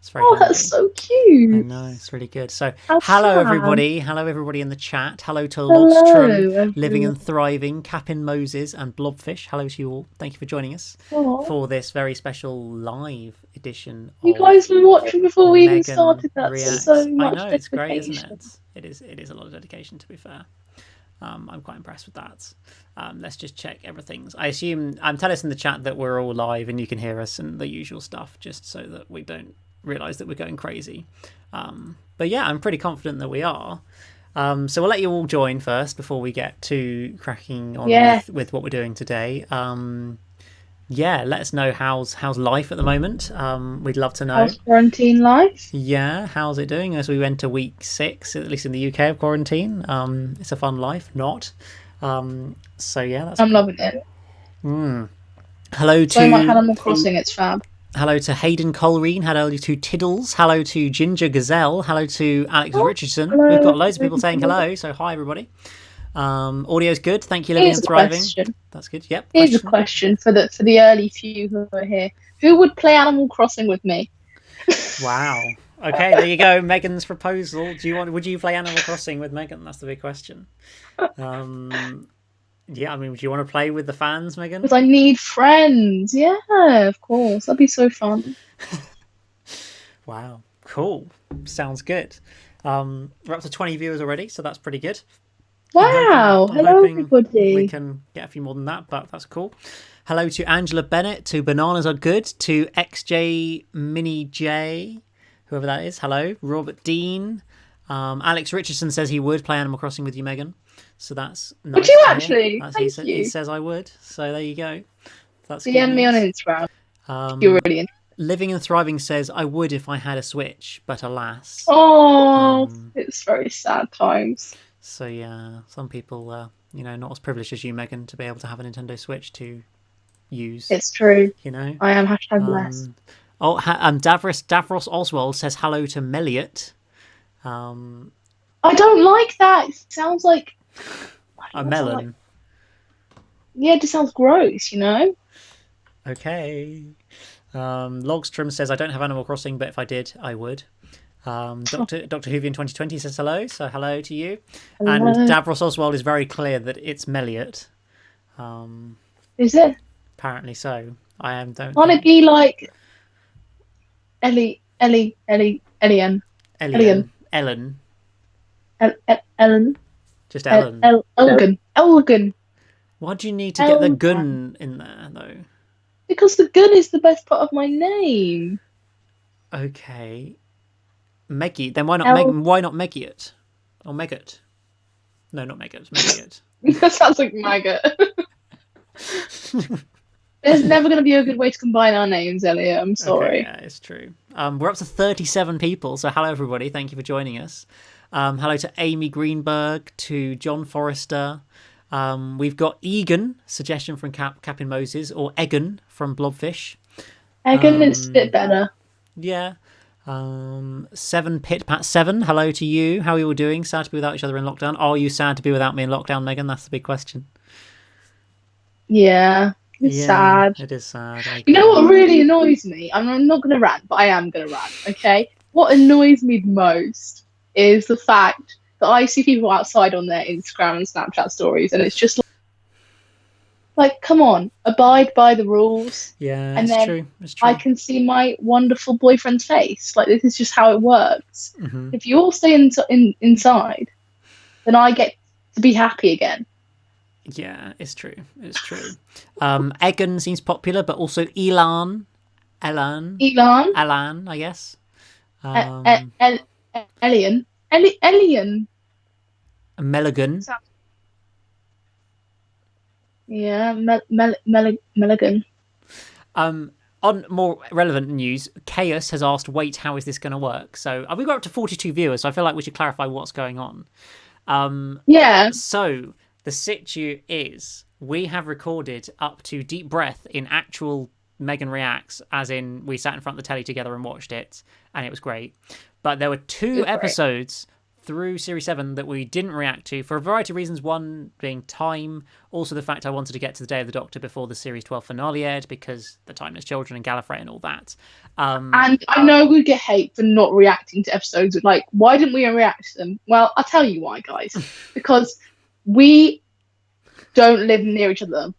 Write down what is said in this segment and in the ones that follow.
It's very Oh, handy. that's so I cute. know, it's really good. So, How hello fab. everybody. Hello everybody in the chat. Hello to Logstrom, Hello, Living everyone. and Thriving, Captain Moses, and Blobfish. Hello to you all. Thank you for joining us Oh, for this very special live edition you of guys been watching before we even Megan started. That's so Reacts. I much know, it's great, isn't dedication. it? It is a lot of dedication, to be fair. I'm quite impressed with that. Let's just check everything's. I assume tell us in the chat that we're all live and you can hear us and the usual stuff, just so that we don't realise that we're going crazy. But yeah, I'm pretty confident that we are. So we'll let you all join first before we get to cracking on Yeah. with what we're doing today. Yeah, let us know how's life at the moment. We'd love to know. How's quarantine life? Yeah, how's it doing as we enter week 6, at least in the UK, of quarantine? It's a fun life, not. So yeah, that's I'm cool. loving it. Hello So much to Animal Crossing, it's fab. Hayden Colreen. Hello to Tiddles. Hello to Ginger Gazelle. Hello to Alex Oh, Richardson. We've hello. got loads of people saying hello, so hi everybody. Audio's good. Thank you, Living Here's and a Thriving. question. That's good. Yep. Here's a Question. question for the early few who are here. Who would play Animal Crossing with me? Wow. Okay, there you go. Megan's proposal. Would you play Animal Crossing with Megan? That's the big question. Yeah, I mean, do you want to play with the fans, Megan? Because I need friends. Yeah, of course. That'd be so fun. Wow, cool. Sounds good. We're up to 20 viewers already, so that's pretty good. Wow. I'm Hello, hoping we everybody. can get a few more than that, but that's cool. Hello to Angela Bennett, to Bananas Are Good, to XJ Mini J, whoever that is. Hello, Robert Dean. Alex Richardson says he would play Animal Crossing with you, Megan. So that's Would nice you to hear. actually? That's Thank he you. says I would. So there you go. That's good DM me on news. Instagram. You're really in. Living and Thriving says I would if I had a Switch, but alas. Oh, it's very sad times. So yeah, some people, not as privileged as you, Megan, to be able to have a Nintendo Switch to use. It's true. You know. I am #blessed. Davros Oswald says hello to Meliot. I don't like that. It sounds like A sound like melon. yeah, it just sounds gross, you know? Okay. Logstrom says I don't have Animal Crossing, but if I did, I would. Doctor Whovian 2020 says hello, so hello to you. And Hello. Davros Oswald is very clear that it's Meliot. Is it? Apparently so. I am don't Can't it think be like Elian? Elian. Ellen. Ellen? Just Ellen. Elgin. Elgin. Why do you need to get the Elgin. gun in there though? Because the gun is the best part of my name. Okay. Meggy. Then why not El why not Meggiot? Or Meggett? No, not Meggett. Meggiot. That sounds like maggot. There's never going to be a good way to combine our names, Elliot. I'm Okay, sorry. yeah, it's true. We're up to 37 people, so hello everybody. Thank you for joining us. Hello to Amy Greenberg, to John Forrester. We've got Egan, suggestion from Captain Moses, or Egan from Blobfish. Egan is a bit better. Yeah. 7 Pit Pat 7, hello to you. How are you all doing? Sad to be without each other in lockdown. Are you sad to be without me in lockdown, Megan? That's the big question. Yeah, it's sad. It is sad. You know what really annoys me? I'm not going to rant, but I am going to rant, okay? What annoys me the most is the fact that I see people outside on their Instagram and Snapchat stories, and it's just like, come on, abide by the rules. Yeah, And it's then true. It's true. I can see my wonderful boyfriend's face. Like, this is just how it works. Mm-hmm. If you all stay inside, then I get to be happy again. Yeah, it's true. It's true. Egan seems popular, but also Elan, Elon, I guess. Elian, Elian. Meligan. Yeah, Meligan. On more relevant news, Chaos has asked, "Wait, how is this going to work?" So we've got up to 42 viewers. So I feel like we should clarify what's going on. Yeah. So the situ is we have recorded up to Deep Breath in actual Megan Reacts, as in we sat in front of the telly together and watched it, and it was great. But there were two episodes through Series 7 that we didn't react to for a variety of reasons. One being time, also the fact I wanted to get to the Day of the Doctor before the Series 12 finale aired because the Timeless Children and Gallifrey and all that. And I know we get hate for not reacting to episodes. Like, why didn't we react to them? Well, I'll tell you why, guys. Because we don't live near each other.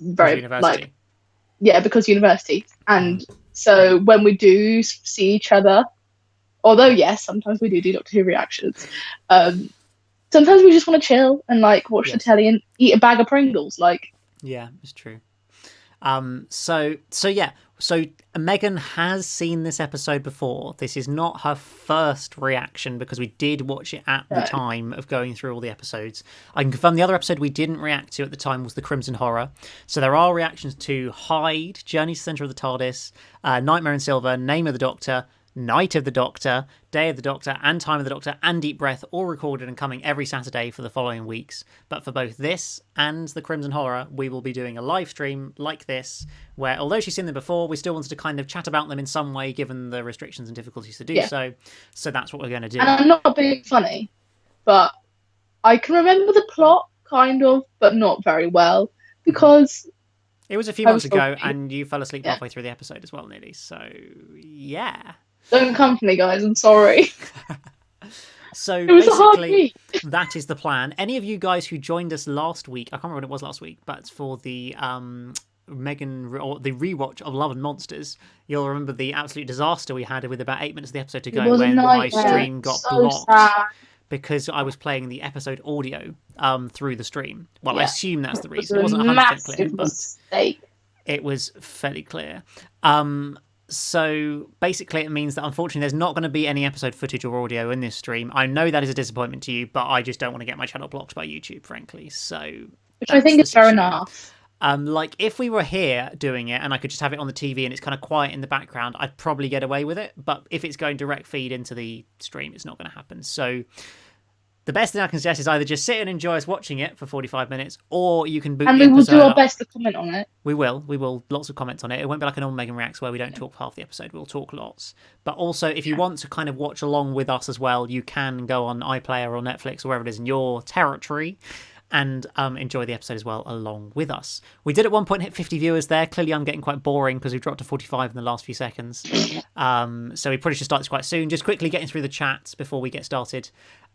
Very university. Because university. And so when we do see each other, although yes, sometimes we do Doctor Who reactions. Sometimes we just want to chill and like watch the telly and eat a bag of Pringles. Like, yeah, it's true. So Megan has seen this episode before. This is not her first reaction because we did watch it at the time of going through all the episodes. I can confirm the other episode we didn't react to at the time was the Crimson Horror. So there are reactions to Hyde, Journey to the Centre of the TARDIS, Nightmare in Silver, Name of the Doctor, Night of the Doctor, Day of the Doctor, and Time of the Doctor, and Deep Breath, all recorded and coming every Saturday for the following weeks. But for both this and the Crimson Horror, we will be doing a live stream like this, where although she's seen them before, we still wanted to kind of chat about them in some way, given the restrictions and difficulties to do so. So that's what we're going to do. And I'm not being funny, but I can remember the plot, kind of, but not very well, because it was a few months ago, and you fell asleep halfway through the episode as well, nearly. So, yeah. Don't come for me, guys. I'm sorry. So it was basically, a hard week. That is the plan. Any of you guys who joined us last week, I can't remember when it was last week, but for the Megan or the rewatch of Love and Monsters, you'll remember the absolute disaster we had with about 8 minutes of the episode to go when my stream got blocked. Sad. Because I was playing the episode audio through the stream. Well, I assume that's the reason. It wasn't 100% clear, mistake. But it was fairly clear. So basically it means that unfortunately there's not going to be any episode footage or audio in this stream. I know that is a disappointment to you, but I just don't want to get my channel blocked by YouTube, frankly. So, which I think is fair enough. Like if we were here doing it and I could just have it on the TV and it's kind of quiet in the background, I'd probably get away with it. But if it's going direct feed into the stream, it's not going to happen. So the best thing I can suggest is either just sit and enjoy us watching it for 45 minutes, or you can boot and the we will episode do our up. best to comment on it. We will. Lots of comments on it. It won't be like a normal Megan Reacts where we don't talk for half the episode. We'll talk lots. But also, if you want to kind of watch along with us as well, you can go on iPlayer or Netflix or wherever it is in your territory and enjoy the episode as well along with us. We did at one point hit 50 viewers there. Clearly, I'm getting quite boring because we've dropped to 45 in the last few seconds. So we probably should start this quite soon. Just quickly getting through the chats before we get started.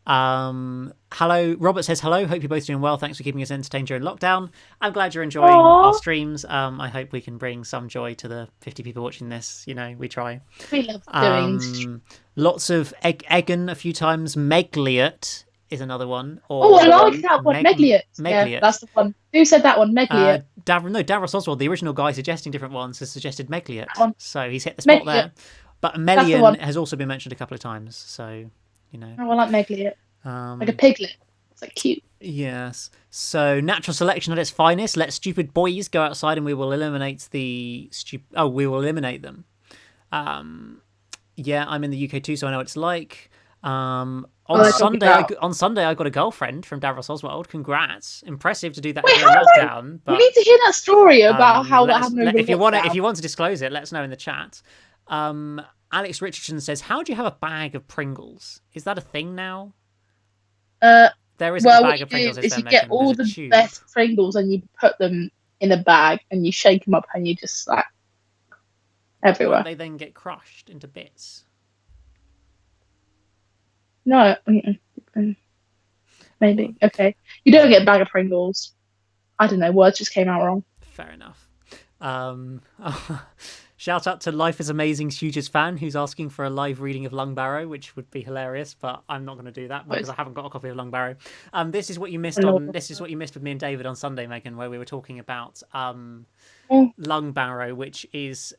Hello, Robert says hello, hope you're both doing well, thanks for keeping us entertained during lockdown. I'm glad you're enjoying our streams. I hope we can bring some joy to the 50 people watching this. You know, we try. We love doing lots of Egan a few times. Megliot is another one. Or I like that one. Megliot. Yeah, that's the one. Who said that one? Megliot. Davros Oswald, the original guy suggesting different ones, has suggested Megliot. So he's hit the spot there. But Melian has also been mentioned a couple of times. So, you know. Oh, I like Megliot. Like a piglet. It's like cute. Yes. So natural selection at its finest. Let stupid boys go outside, and we will eliminate the we will eliminate them. Yeah, I'm in the UK too, so I know what it's like. On Sunday, I got a girlfriend from Davros Oswald. Congrats! Impressive to do that during lockdown. But, we need to hear that story about how that happened. If you want to disclose it, let us know in the chat. Alex Richardson says, "How do you have a bag of Pringles? Is that a thing now?" There is a bag of Pringles. You get all the best Pringles and you put them in a bag and you shake them up and you just slap everywhere. They then get crushed into bits. No, maybe. Okay, you don't get a bag of Pringles. I don't know. Words just came out wrong. Fair enough. Shout out to Life is Amazing's hugest fan who's asking for a live reading of Lungbarrow, which would be hilarious, but I'm not going to do that because I haven't got a copy of Lungbarrow. This is what you missed with me and David on Sunday, Megan, where we were talking about Lungbarrow, which is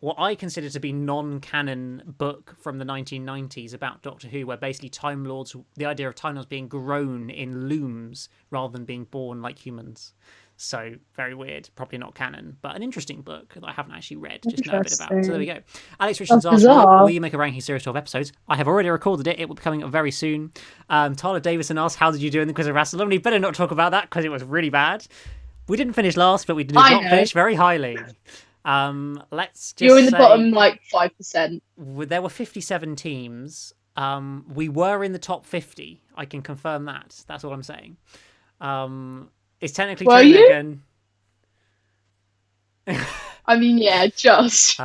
what I consider to be non-canon book from the 1990s about Doctor Who, where basically the idea of Time Lords being grown in looms rather than being born like humans. So, very weird, probably not canon, but an interesting book that I haven't actually read, just know a bit about. So there we go. Alex Richards asked, will you make a ranking series 12 episodes? I have already recorded it. It will be coming up very soon. Tyler Davison asked, how did you do in the Quiz of Rassilon? You better not talk about that because it was really bad. We didn't finish last, but we did not finish very highly. Let's just You're in the bottom, 5%. There were 57 teams. We were in the top 50. I can confirm that. That's all I'm saying. It's technically Were true, you? Megan. I mean, yeah, just.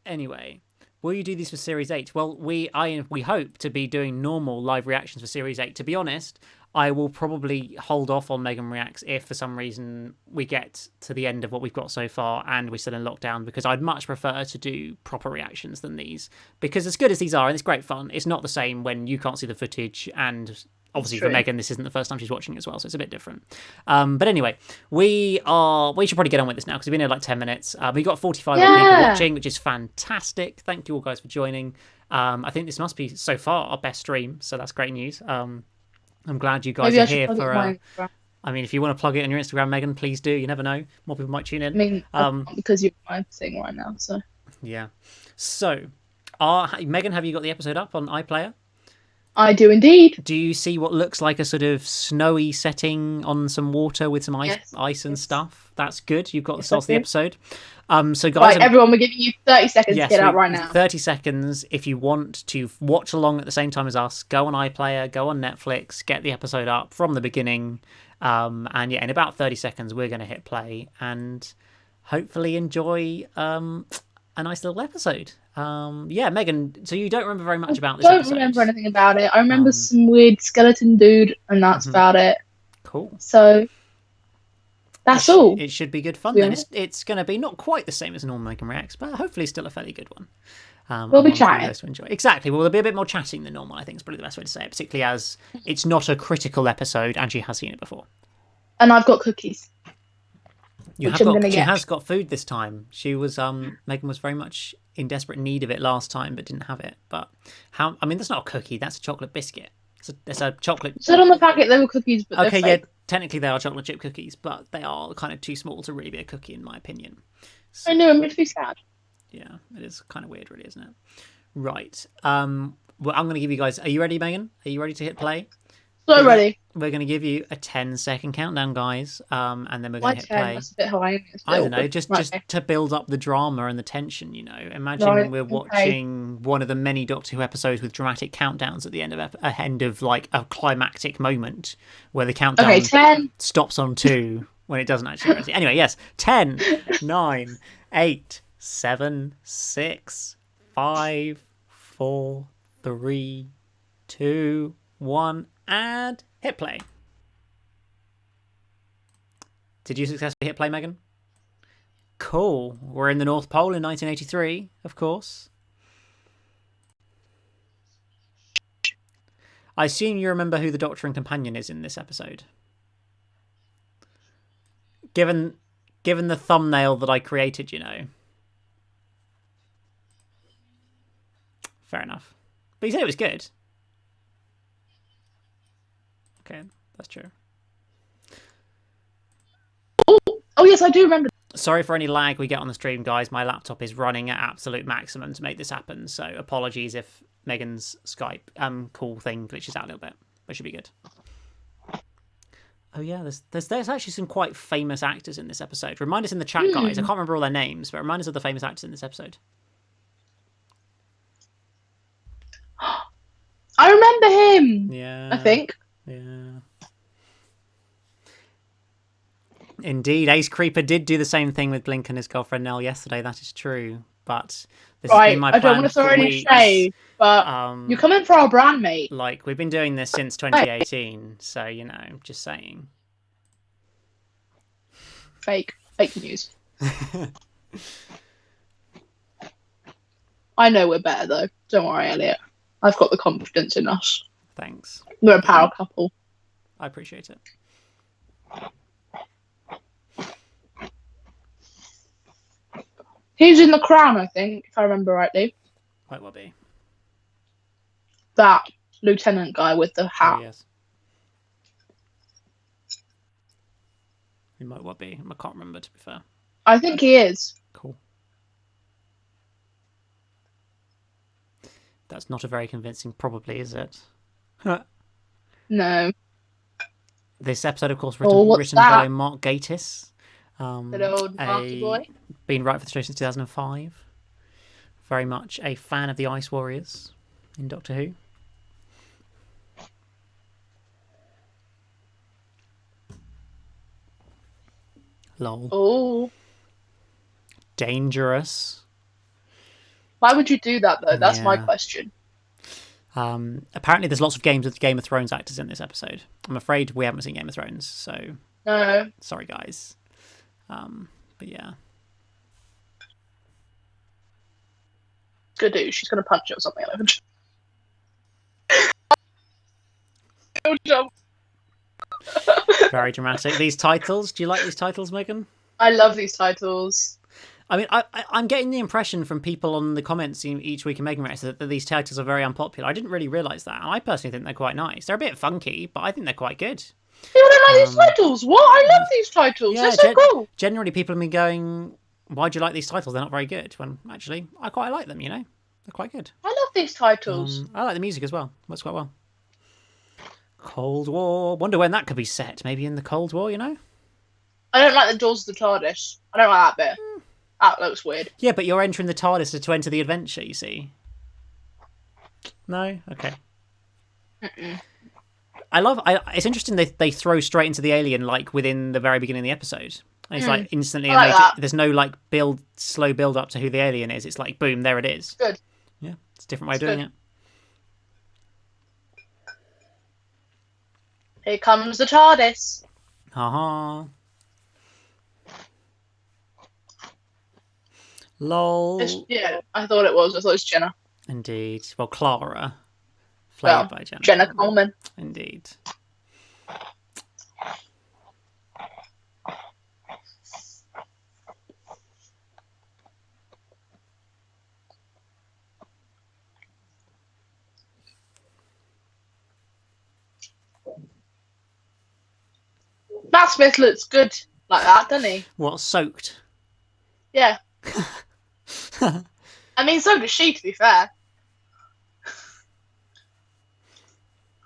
Anyway, will you do these for Series 8? Well, we hope to be doing normal live reactions for Series 8. To be honest, I will probably hold off on Megan Reacts if for some reason we get to the end of what we've got so far and we're still in lockdown, because I'd much prefer to do proper reactions than these. Because as good as these are, and it's great fun, it's not the same when you can't see the footage, and obviously for Megan, this isn't the first time she's watching it as well, so it's a bit different. But anyway, we should probably get on with this now because we've been here like 10 minutes. We've got 45 people watching, which is fantastic. Thank you all guys for joining. I think this must be so far our best stream, so that's great news. I'm glad you guys are here for. I mean, if you want to plug it on your Instagram, Megan, please do. You never know, more people might tune in. I mean, because you're my thing right now, so. Yeah. So, Megan, have you got the episode up on iPlayer? I do indeed. Do you see what looks like a sort of snowy setting on some water with some ice and stuff? That's good. You've got the start of the episode. So guys, right, everyone, we're giving you 30 seconds to get out right now. 30 seconds. If you want to watch along at the same time as us, go on iPlayer, go on Netflix, get the episode up from the beginning. And yeah, in about 30 seconds, we're going to hit play and hopefully enjoy a nice little episode. Yeah, Megan, so you don't remember very much about this episode? I don't remember anything about it. I remember some weird skeleton dude, and that's about it. Cool. So, that's all. It should be good fun then. It's going to be not quite the same as normal Megan Reacts, but hopefully still a fairly good one. We'll be chatting. To enjoy. Exactly. Well, there'll be a bit more chatting than normal, I think is probably the best way to say it, particularly as it's not a critical episode and she has seen it before. And I've got cookies. She has got food this time. She was Megan was very much in desperate need of it last time, but didn't have it. But I mean, that's not a cookie. That's a chocolate biscuit. It's a chocolate. It said on the packet they were cookies, but okay, they're fake. Yeah, technically they are chocolate chip cookies, but they are kind of too small to really be a cookie, in my opinion. So, I know, it makes me sad. Yeah, it is kind of weird, really, isn't it? Right. Well, I'm going to give you guys. Are you ready, Megan? Are you ready to hit play? So ready. We're going to give you a 10-second countdown, guys, and then we're going to hit 10? play. That's a bit high. I don't know, just to build up the drama and the tension, you know. Imagine we're watching one of the many Doctor Who episodes with dramatic countdowns at the end of like a climactic moment where the countdown stops on 2 when it doesn't actually. Anyway, yes, 10, 9, 8, 7, 6, 5, 4, 3, 2, 1. And hit play. Did you successfully hit play, Megan? Cool. We're in the North Pole in 1983, of course. I assume you remember who the Doctor and Companion is in this episode. Given the thumbnail that I created, you know. Fair enough. But you said it was good. Okay, that's true. Oh yes, I do remember. Sorry for any lag we get on the stream, guys. My laptop is running at absolute maximum to make this happen, so apologies if Megan's Skype call thing glitches out a little bit. But it should be good. Oh yeah, there's actually some quite famous actors in this episode. Remind us in the chat, guys. I can't remember all their names, but remind us of the famous actors in this episode. I remember him. Yeah, I think. Yeah. Indeed, Ace Creeper did do the same thing with Blink and his girlfriend Nell yesterday. That is true. But this has been my plan. I don't want to throw any shade, but you're coming for our brand, mate. Like, we've been doing this since 2018, so, you know, just saying. Fake news. I know we're better, though. Don't worry, Elliot. I've got the confidence in us. Thanks. We're a power couple. I appreciate it. He's in the Crown, I think, if I remember rightly. Might well be. That lieutenant guy with the hat. Oh, yes. He might well be. I can't remember, to be fair. I think he is. Cool. That's not a very convincing probably, is it? No. This episode, of course, written by Mark Gatiss. Good old Marky boy. Been right for the show since 2005. very much a fan of the Ice Warriors in Doctor Who. Lol. Oh. Dangerous. Why would you do that, though? That's my Yeah. question. Apparently, there's lots of Game of Thrones actors in this episode. I'm afraid we haven't seen Game of Thrones, so No. sorry, guys. But yeah. Good do. She's going to punch it or something. Very dramatic. These titles. Do you like these titles, Megan? I love these titles. I mean, I'm getting the impression from people on the comments each week in Megan Reacts that these titles are very unpopular. I didn't really realise that. I personally think they're quite nice. They're a bit funky, but I think they're quite good. People don't like these titles. What? I love these titles. Yeah, They're so cool. Generally, people have been going, why do you like these titles? They're not very good. When actually, I quite like them, you know? They're quite good. I love these titles. I like the music as well. Works quite well. Cold War. Wonder when that could be set. Maybe in the Cold War, you know? I don't like the doors of the TARDIS. I don't like that bit. That looks weird. Yeah, but you're entering the TARDIS to enter the adventure, you see. No? Okay. It's interesting they throw straight into the alien, like, within the very beginning of the episode. And it's like instantly there's no like slow build up to who the alien is. It's like boom, there it is. Good. Yeah, it's a different way of doing it. Here comes the TARDIS. Haha. Lol. Yeah, I thought it was. I thought it was Jenna. Indeed. Well, Clara. Played by Jenna. Jenna Coleman. Indeed. Matt Smith looks good like that, doesn't he? What, soaked? Yeah. I mean, so does she, to be fair.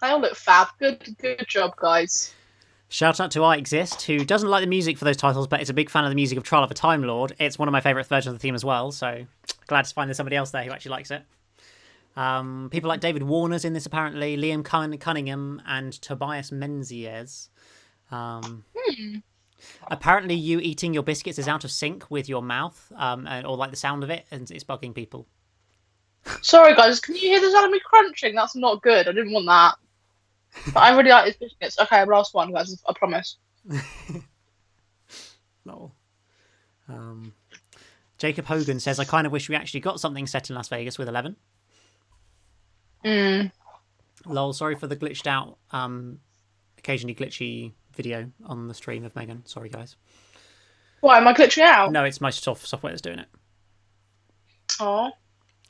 They all look fab. Good job, guys. Shout out to I Exist, who doesn't like the music for those titles, but is a big fan of the music of Trial of a Time Lord. It's one of my favourite versions of the theme as well, so glad to find there's somebody else there who actually likes it. People like David Warner's in this, apparently, Liam Cunningham, and Tobias Menzies. Apparently, you eating your biscuits is out of sync with your mouth, or like the sound of it, and it's bugging people. Sorry, guys. Can you hear the sound of me crunching? That's not good. I didn't want that. But I really like these biscuits. Okay, last one, guys. I promise. Lol. Jacob Hogan says, I kind of wish we actually got something set in Las Vegas with 11. Lol, sorry for the glitched out, occasionally glitchy video on the stream of Megan. Sorry, guys. Why, am I glitching out? No, it's my software that's doing it. Oh.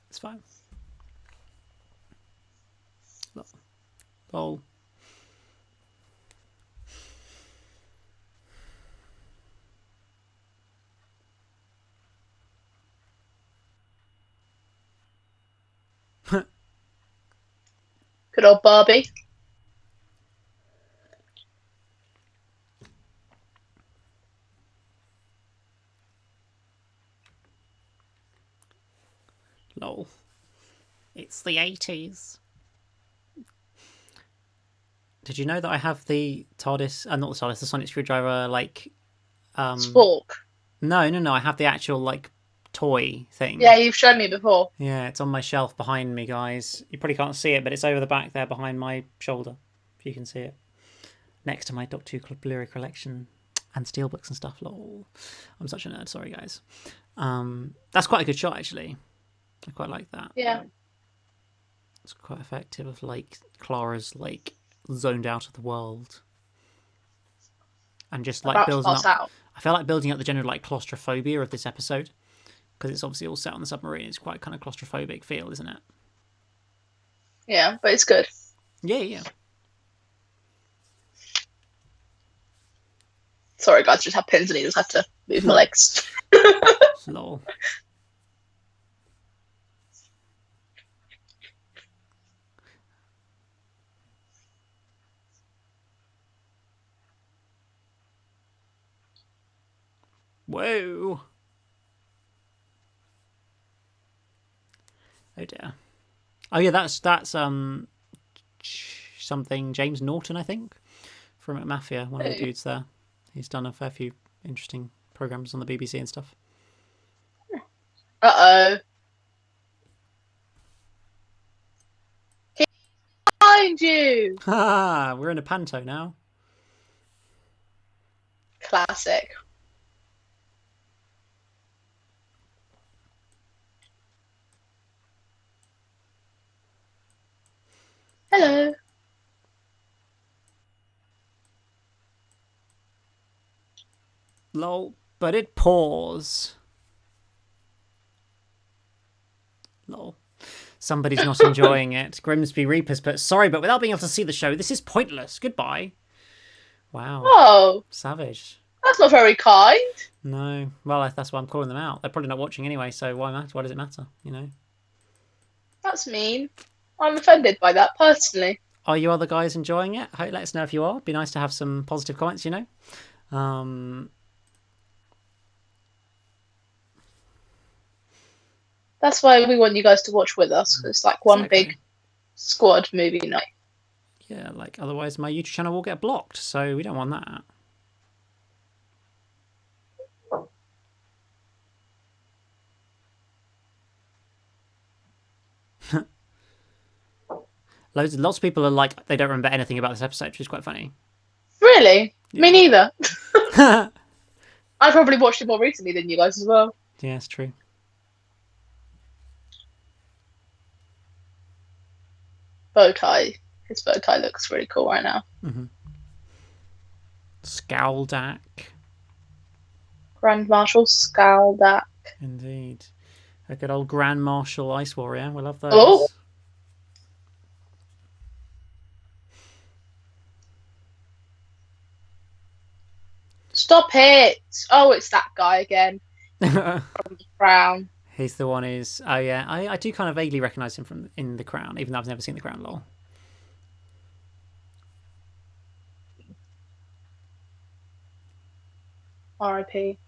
It's fine. Lol. Good old Barbie. Lol. It's the 80s. Did you know that I have the TARDIS, not the TARDIS, the sonic screwdriver, like... Spork. No, I have the actual, like, toy thing. Yeah, you've shown me before. Yeah, it's on my shelf behind me, guys. You probably can't see it, but it's over the back there behind my shoulder, if you can see it. Next to my Doctor Who Blu-ray collection and steelbooks and stuff. Lol. I'm such a nerd, sorry, guys. That's quite a good shot, actually. I quite like that. Yeah. It's quite effective of, like, Clara's, like, zoned out of the world. And just, like, building up... Out. I feel like building up the general, like, claustrophobia of this episode. Because it's obviously all set on the submarine. It's quite kind of claustrophobic feel, isn't it? Yeah, but it's good. Yeah. Sorry, guys, just have pins and needles. Have to move my legs. Lol. Whoa. Oh dear. Oh yeah, that's something James Norton, I think, from Mafia, one of the dudes there. He's done a fair few interesting programs on the BBC and stuff. Uh-oh. Behind you! Ha! We're in a panto now. Classic. Hello. Lol. But it paws. Lol. Somebody's not enjoying it. Grimsby Reapers, but sorry, but without being able to see the show, this is pointless. Goodbye. Wow. Oh, Savage. that's not very kind. No. Well, that's why I'm calling them out. They're probably not watching anyway, so why matter? Why does it matter? You know? That's mean. I'm offended by that personally. Are you other guys enjoying it? Let us know if you are. It'd be nice to have some positive comments, you know? That's why we want you guys to watch with us. It's like one big squad movie night. Yeah, like otherwise my YouTube channel will get blocked, so we don't want that. Lots of people are like, they don't remember anything about this episode, which is quite funny. Really? Yeah. Me neither. I probably watched it more recently than you guys as well. Yeah, it's true. Bow tie. His bow tie looks really cool right now. Mm-hmm. Scaldak. Grand Marshal Scaldak. Indeed. A good old Grand Marshal Ice Warrior. We love those. Oh. Stop it! Oh, it's that guy again. From the Crown. He's the one who's... Oh, yeah. I do kind of vaguely recognise him from in The Crown, even though I've never seen The Crown, lol. R.I.P.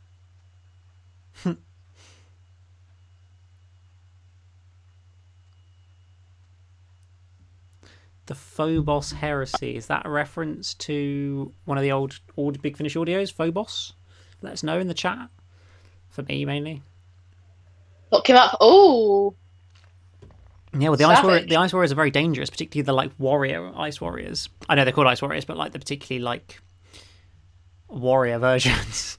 The Phobos Heresy. Is that a reference to one of the old Big Finish audios? Phobos? Let us know in the chat. For me, mainly. What came up? Oh! Yeah, well, the Ice Warriors are very dangerous, particularly the, like, warrior Ice Warriors. I know they're called Ice Warriors, but, like, the particularly, like, warrior versions.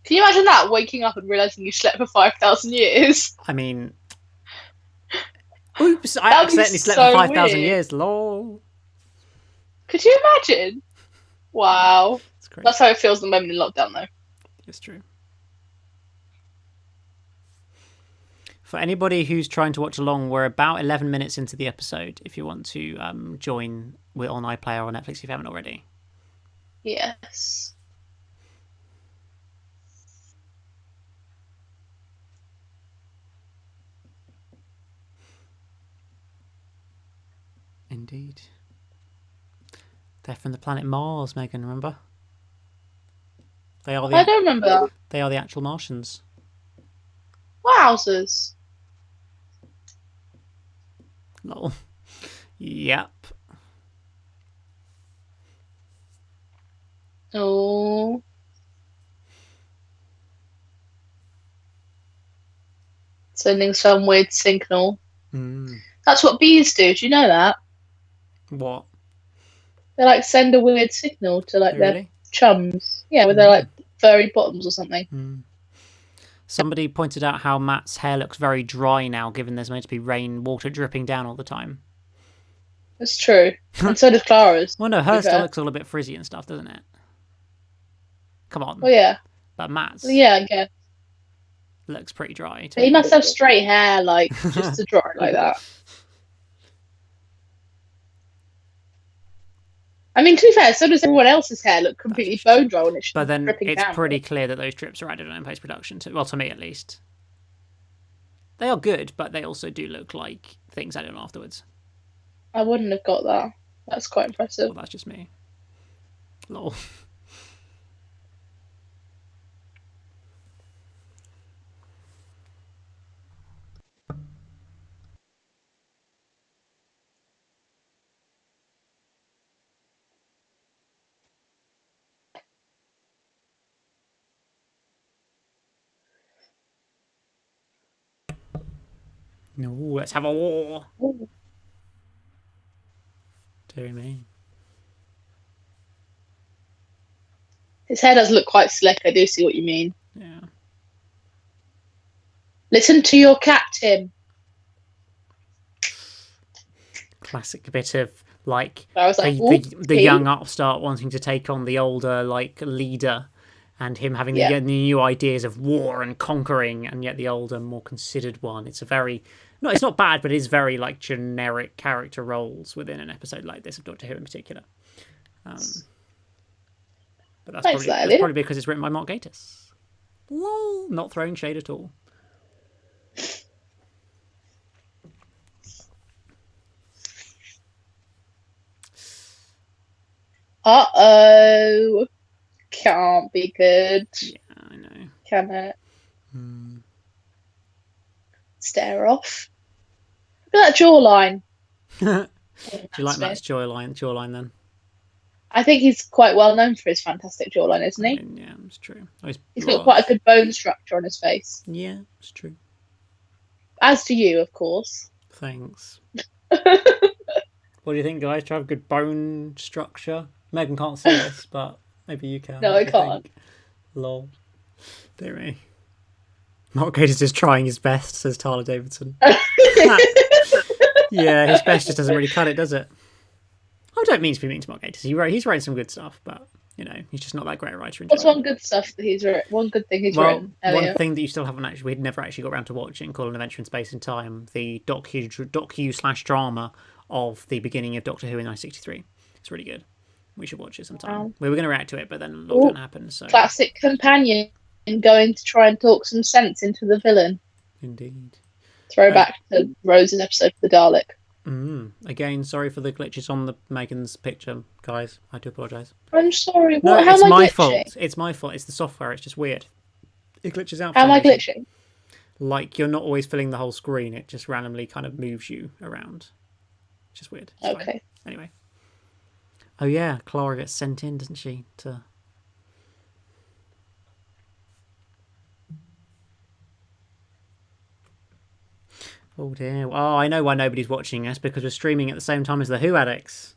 Can you imagine that? Waking up and realising you slept for 5,000 years? I mean... Oops, I accidentally slept for 5,000 years, lol. Could you imagine? Wow. That's how it feels at the moment in lockdown, though. It's true. For anybody who's trying to watch along, we're about 11 minutes into the episode. If you want to join, we're on iPlayer or Netflix if you haven't already. Yes. Indeed. They're from the planet Mars, Megan, remember? I don't remember that. They are the actual Martians. Wowzers. Lol. Yep. Oh. Sending some weird signal. That's what bees do. Do you know that? What? They like send a weird signal to like their chums. Yeah, with their like furry bottoms or something. Somebody pointed out how Matt's hair looks very dry now, given there's meant to be rain, water dripping down all the time. That's true. And so does Clara's. Well, no, hers still looks all a bit frizzy and stuff, doesn't it? Come on. Oh, yeah. But Matt's... Well, yeah, I guess. Looks pretty dry. He must have straight hair, like, just to dry like that. I mean, to be fair, so does everyone else's hair look completely bone dry when it's But then it's down. pretty clear that those drips are added on in post-production, well, to me at least. They are good, but they also do look like things added on afterwards. I wouldn't have got that. That's quite impressive. Well, that's just me. Lol. No, let's have a war. Ooh. Dear me. His hair does look quite slick. I do see what you mean. Yeah. Listen to your captain. Classic bit of like I was like, the young upstart wanting to take on the older like leader, and him having the new ideas of war and conquering, and yet the older, more considered one. It's a very it's not bad, but it is very like generic character roles within an episode like this of Doctor Who in particular. But that's probably because it's written by Mark Gatiss. Lol, not throwing shade at all. Uh-oh. Can't be good. Yeah, I know. Can it? Stare off. Look at that jawline. Do you like Matt's jawline then? I think he's quite well known for his fantastic jawline, isn't he? I mean, yeah, it's true. He's got quite a good bone structure on his face. Yeah, it's true. As do you, of course. Thanks. What do you think, guys? Do you have good bone structure? Megan can't see this, but maybe you can. No, I can't. Lol. Dear me. Mark Gatiss is trying his best, says Tyler Davidson. Yeah, his best just doesn't really cut it, does it? I don't mean to be mean to Mark Gatiss. He's writing some good stuff, but he's just not that great a writer. What's one good stuff that he's written? One good thing he's written. One thing that you still haven't we'd never actually got around to watching, called An Adventure in Space and Time, the docu/drama of the beginning of Doctor Who in 1963. It's really good. We should watch it sometime. Wow. We were going to react to it, but then lockdown happened. So classic companion going to try and talk some sense into the villain. Indeed. Throwback to Rose's episode of the Dalek. Again, sorry for the glitches on the Megan's picture, guys. I do apologise. I'm sorry. No, it's my fault. It's my fault. It's the software. It's just weird. It glitches out. How am I glitching? Like you're not always filling the whole screen. It just randomly kind of moves you around. It's just weird. It's okay. Fine. Anyway. Oh yeah, Clara gets sent in, doesn't she? Oh dear. Oh, I know why nobody's watching us, because we're streaming at the same time as the Who addicts,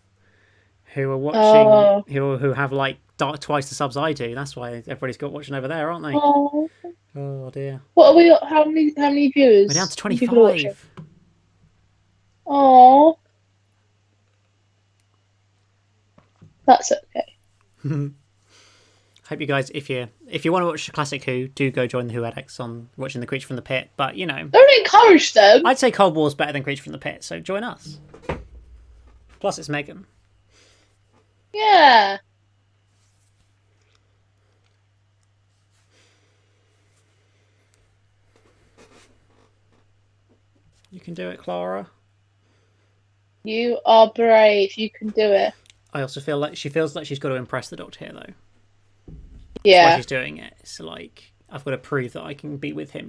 who are watching, who have like twice the subs I do. That's why everybody's got watching over there, aren't they? Oh dear. What are we? How many viewers? We're down to 25. Oh. That's okay. Hope you guys, if you want to watch classic Who, do go join the Who addicts on watching the Creature from the Pit. But don't encourage them. I'd say Cold War's better than Creature from the Pit, so join us. Plus, it's Megan. Yeah. You can do it, Clara. You are brave. You can do it. I also feel like she feels like she's got to impress the Doctor here, though. Yeah. That's why she's doing it. It's like, I've got to prove that I can be with him,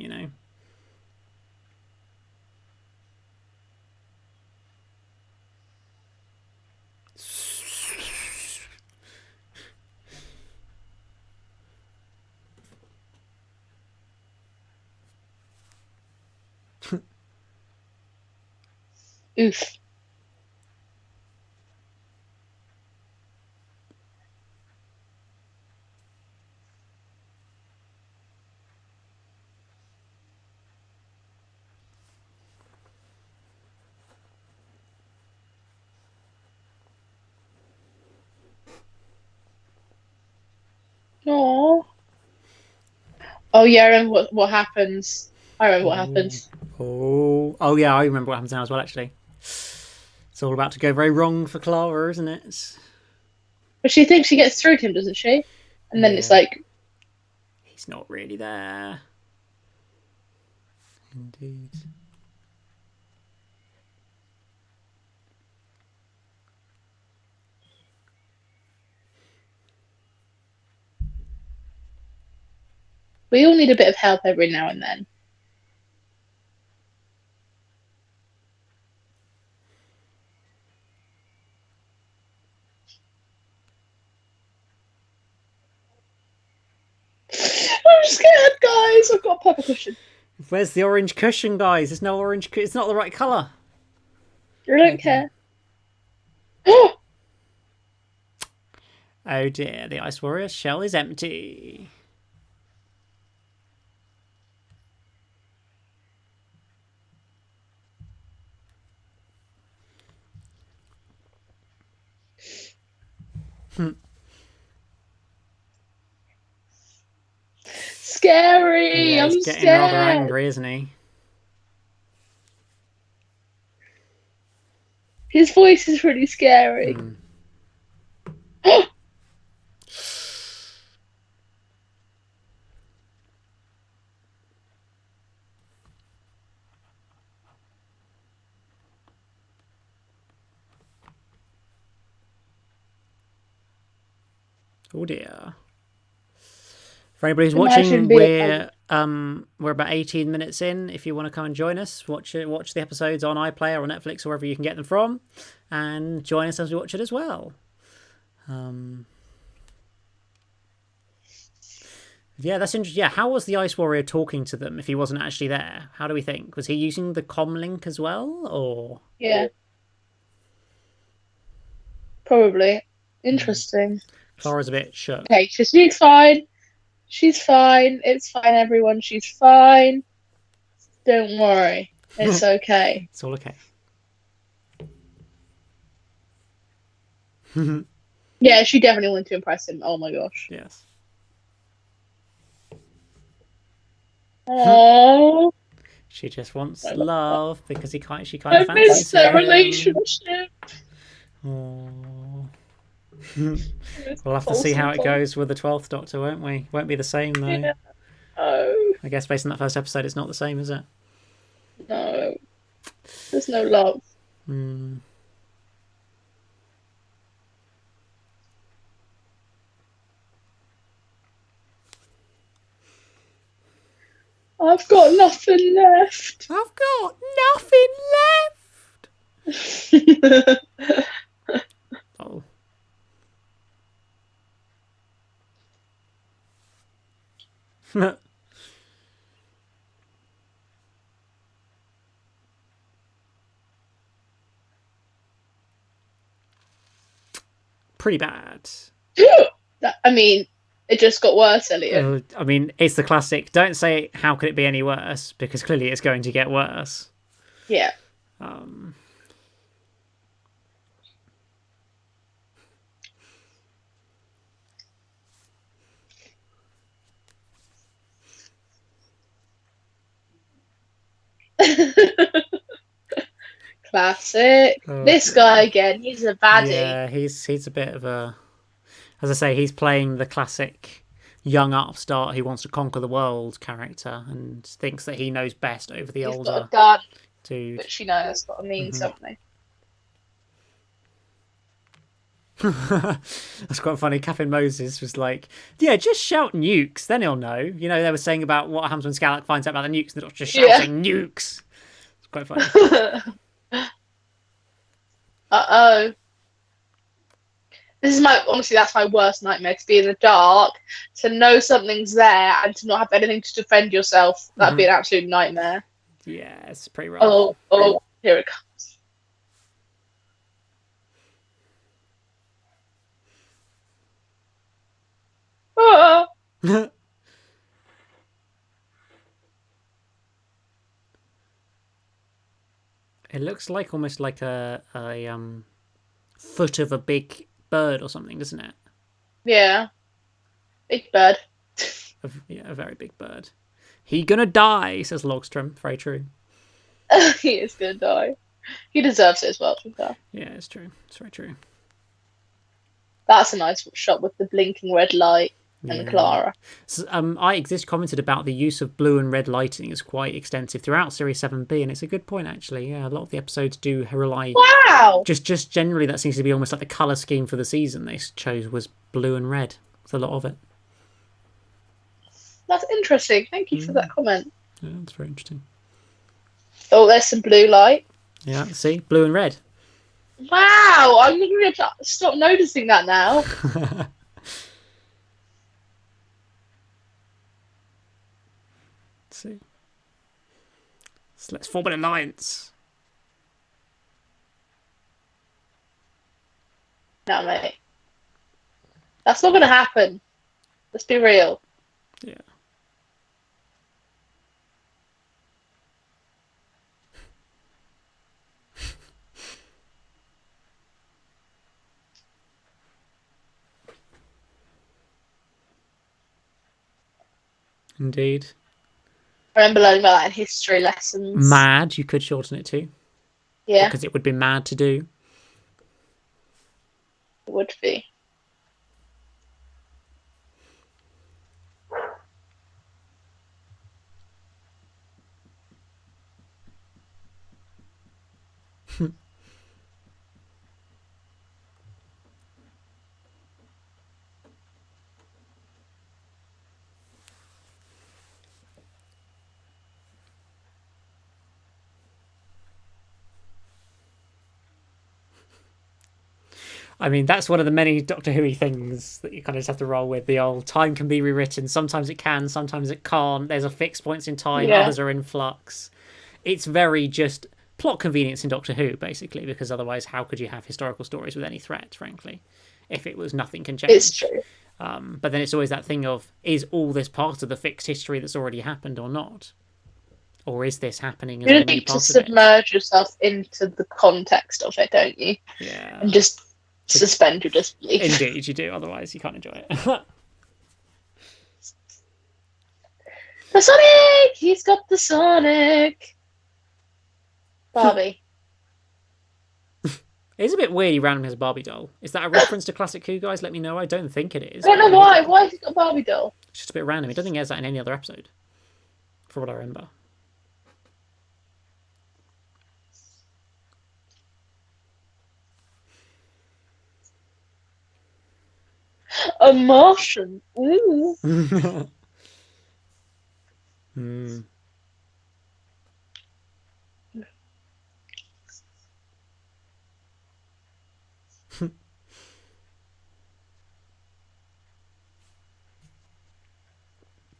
Oof. Oh. Oh yeah, I remember what happens. I remember what happens. Oh yeah, I remember what happens now as well, actually. It's all about to go very wrong for Clara, isn't it? But she thinks she gets through to him, doesn't she? And then it's like... He's not really there. Indeed. We all need a bit of help every now and then. I'm scared, guys. I've got a purple cushion. Where's the orange cushion, guys? There's no orange. It's not the right colour. I don't care. Oh dear, the Ice Warrior shell is empty. Scary. Yeah, I'm he's getting scared. rather angry, isn't he? His voice is really scary. Oh dear. For anybody who's Imagine watching, being we're about 18 minutes in. If you want to come and join us, watch the episodes on iPlayer or Netflix or wherever you can get them from, and join us as we watch it as well. Yeah, that's interesting. Yeah, how was the Ice Warrior talking to them if he wasn't actually there? How do we think? Was he using the comm link as well, or? Yeah. Probably. Interesting. Clara's a bit shook. Okay, so she's fine. She's fine. It's fine, everyone. She's fine. Don't worry. It's okay. It's all okay. Yeah, she definitely wanted to impress him. Oh my gosh. Yes. Oh, She just wants love because she kind I of fancies miss their him. relationship. Aww. We'll have to see how it goes with the 12th Doctor, won't we? Won't be the same though. Yeah. Oh, I guess based on that first episode, it's not the same, is it? no. There's no love. I've got nothing left. I've got nothing left. Oh. Pretty bad. I mean, it just got worse, Elliot. I mean, it's the classic. Don't say how could it be any worse, because clearly it's going to get worse. Yeah. Classic. This guy again, he's a baddie. Yeah, he's a bit of a... As I say, he's playing the classic young upstart who wants to conquer the world character and thinks that he knows best over the older got a gun, dude. which you know that's got to mean something. That's quite funny. Captain Moses was like, yeah, just shout nukes, then he'll know. You know, they were saying about what happens when Scalak finds out about the nukes, and they're just shouting nukes. It's quite funny. Uh-oh. This is honestly, that's my worst nightmare, to be in the dark, to know something's there, and to not have anything to defend yourself. That'd be an absolute nightmare. Yeah, it's pretty rough. Oh, here it comes. Oh. It looks like almost like a foot of a big bird or something, doesn't it? Yeah. Big bird. A very big bird. He gonna die, says Logstrom. Very true. He is gonna die. He deserves it as well, to be fair. Yeah, it's true. It's very true. That's a nice shot with the blinking red light. and Yeah. Clara. So, I Exist commented about the use of blue and red lighting is quite extensive throughout Series 7B, and it's a good point, actually. Yeah, a lot of the episodes do rely... Wow, Just generally, that seems to be almost like the colour scheme for the season they chose was blue and red. It's a lot of it. that's interesting. Thank you for that comment. Yeah, that's very interesting. Oh, there's some blue light. Yeah, see? Blue and red. Wow, I'm going to stop noticing that now. Let's see. So let's form an alliance. No, mate. That's not going to happen. Let's be real. Yeah. Indeed. I remember learning about that in history lessons. Mad, you could shorten it to. Yeah. Because it would be mad to do. It would be. I mean, that's one of the many Doctor Who things that you kind of just have to roll with. The old time can be rewritten. Sometimes it can, sometimes it can't. There's a fixed points in time, others are in flux. It's very just plot convenience in Doctor Who, basically, because otherwise, how could you have historical stories with any threat, frankly, if it was nothing can change? It's true. But then it's always that thing of, is all this part of the fixed history that's already happened or not? Or is this happening as You a new need to part of submerge yourself into the context of it, don't you? Yeah. And just suspend your disbelief. Indeed, you do. Otherwise, you can't enjoy it. The Sonic! He's got the Sonic! Barbie. It is a bit weird he randomly has a Barbie doll. Is that a reference to Classic Who, guys? Let me know. I don't think it is. I don't know why. Why has he got a Barbie doll? It's just a bit random. He doesn't think he has that in any other episode, from what I remember. A Martian. Ooh. Hmm.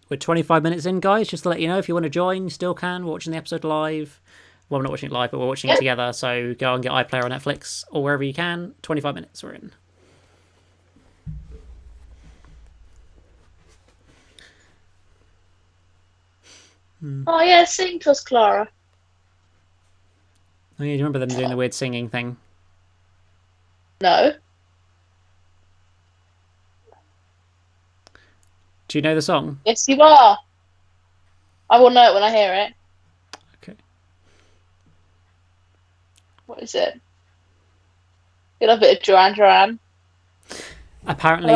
We're 25 minutes in, guys. Just to let you know, if you want to join, you still can. We're watching the episode live. Well, I'm not watching it live, but we're watching it together. So go and get iPlayer on Netflix or wherever you can. 25 minutes, we're in. Oh, yeah, sing to us, Clara. Oh, yeah, do you remember them doing the weird singing thing? No. Do you know the song? Yes, you are. I will know it when I hear it. Okay. What is it? Get a bit of Duran Duran. Apparently,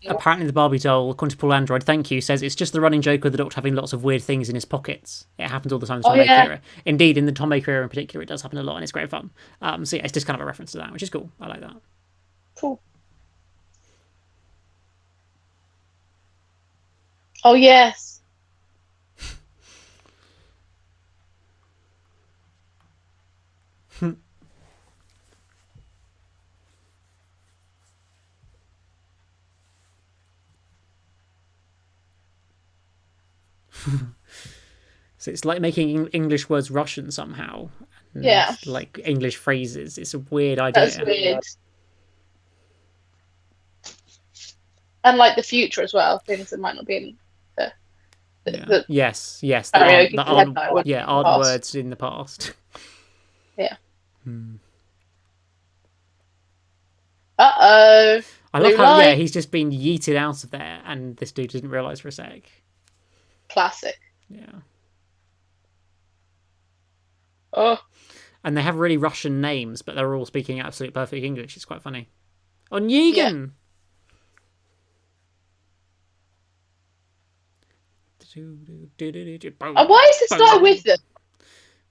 Apparently the Barbie doll, according to Paul Android, thank you, says it's just the running joke of the Doctor having lots of weird things in his pockets. It happens all the time in the Tom Baker era. Indeed, in the Tom Baker era in particular, it does happen a lot, and it's great fun. So yeah, it's just kind of a reference to that, which is cool. I like that. Cool. Oh, yes. So it's like making English words Russian somehow. Yeah. Like English phrases. It's a weird idea. That's weird. And like the future as well, things that might not be in the yes. Karaoke Odd words in the past. Yeah. Uh-oh. I love how he's just been yeeted out of there, and this dude didn't realise for a sec. Classic. Yeah. Oh. And they have really Russian names, but they're all speaking absolute perfect English. It's quite funny. Onegin! And why is this guy with them?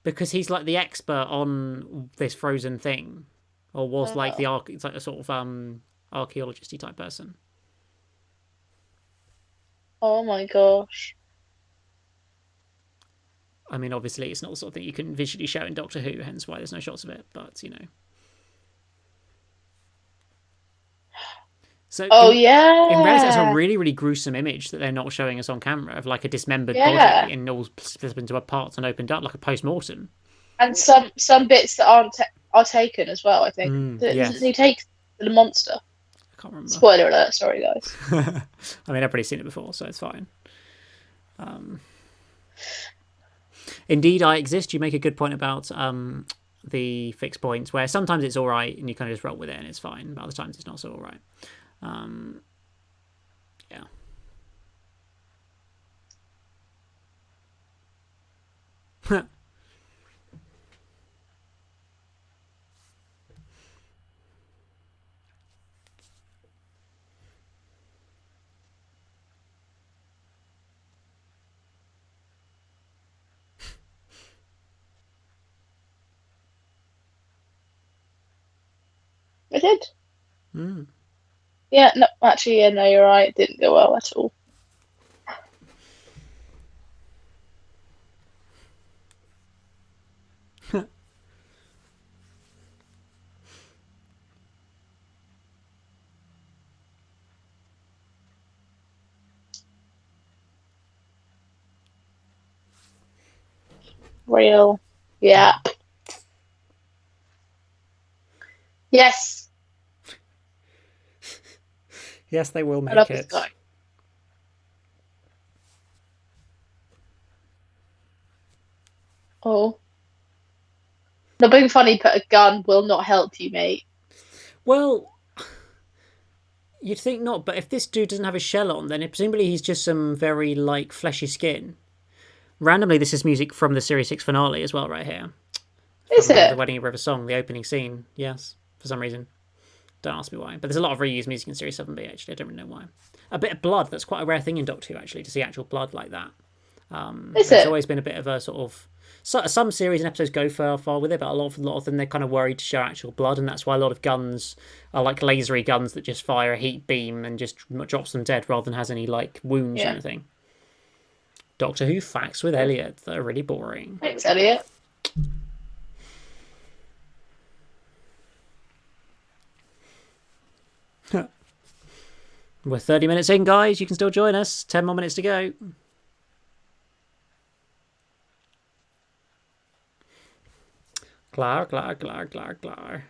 Because he's like the expert on this frozen thing, or was like the Oh, it's like a sort of archaeologist type person. oh my gosh. I mean, obviously, it's not the sort of thing you can visually show in Doctor Who, hence why there's no shots of it. But you know, so Oh in reality, that's a yeah. really, really gruesome image that they're not showing us on camera of like a dismembered Yeah. body and all split into parts and opened up like a post mortem. And some bits that are taken as well, I think. Doesn't Yes, he take the monster? I can't remember. Spoiler alert, sorry guys. I mean, everybody's seen it before, so it's fine. Indeed, I exist. You make a good point about the fixed points, where sometimes it's all right and you kind of just roll with it and it's fine, but other times it's not so all right. Yeah. I did. Mm. Yeah, no, actually, yeah, no, you're right. It didn't go well at all. Real. Yeah. Yes. Yes, they will I love make this it. guy. Oh. Not being funny, but a gun will not help you, mate. Well, you'd think not, but if this dude doesn't have a shell on, then presumably he's just some very like fleshy skin. Randomly, this is music from the Series 6 finale as well, right here. Is From the it? Wedding of River song, the opening scene. Yes, for some reason. Don't ask me why. But there's a lot of reused music in Series 7B, actually. I don't really know why. A bit of blood. That's quite a rare thing in Doctor Who, actually, to see actual blood like that. Is There's it? always been a bit of a sort of... some series and episodes go far with it, but a lot of them, they're kind of worried to show actual blood, and that's why a lot of guns are like lasery guns that just fire a heat beam and just drops them dead rather than has any like wounds or Yeah. anything. Doctor Who facts with Elliot that are really boring. Thanks, Elliot. We're 30 minutes in, guys. You can still join us. 10 more minutes to go. Klar, klar, klar, klar, klar.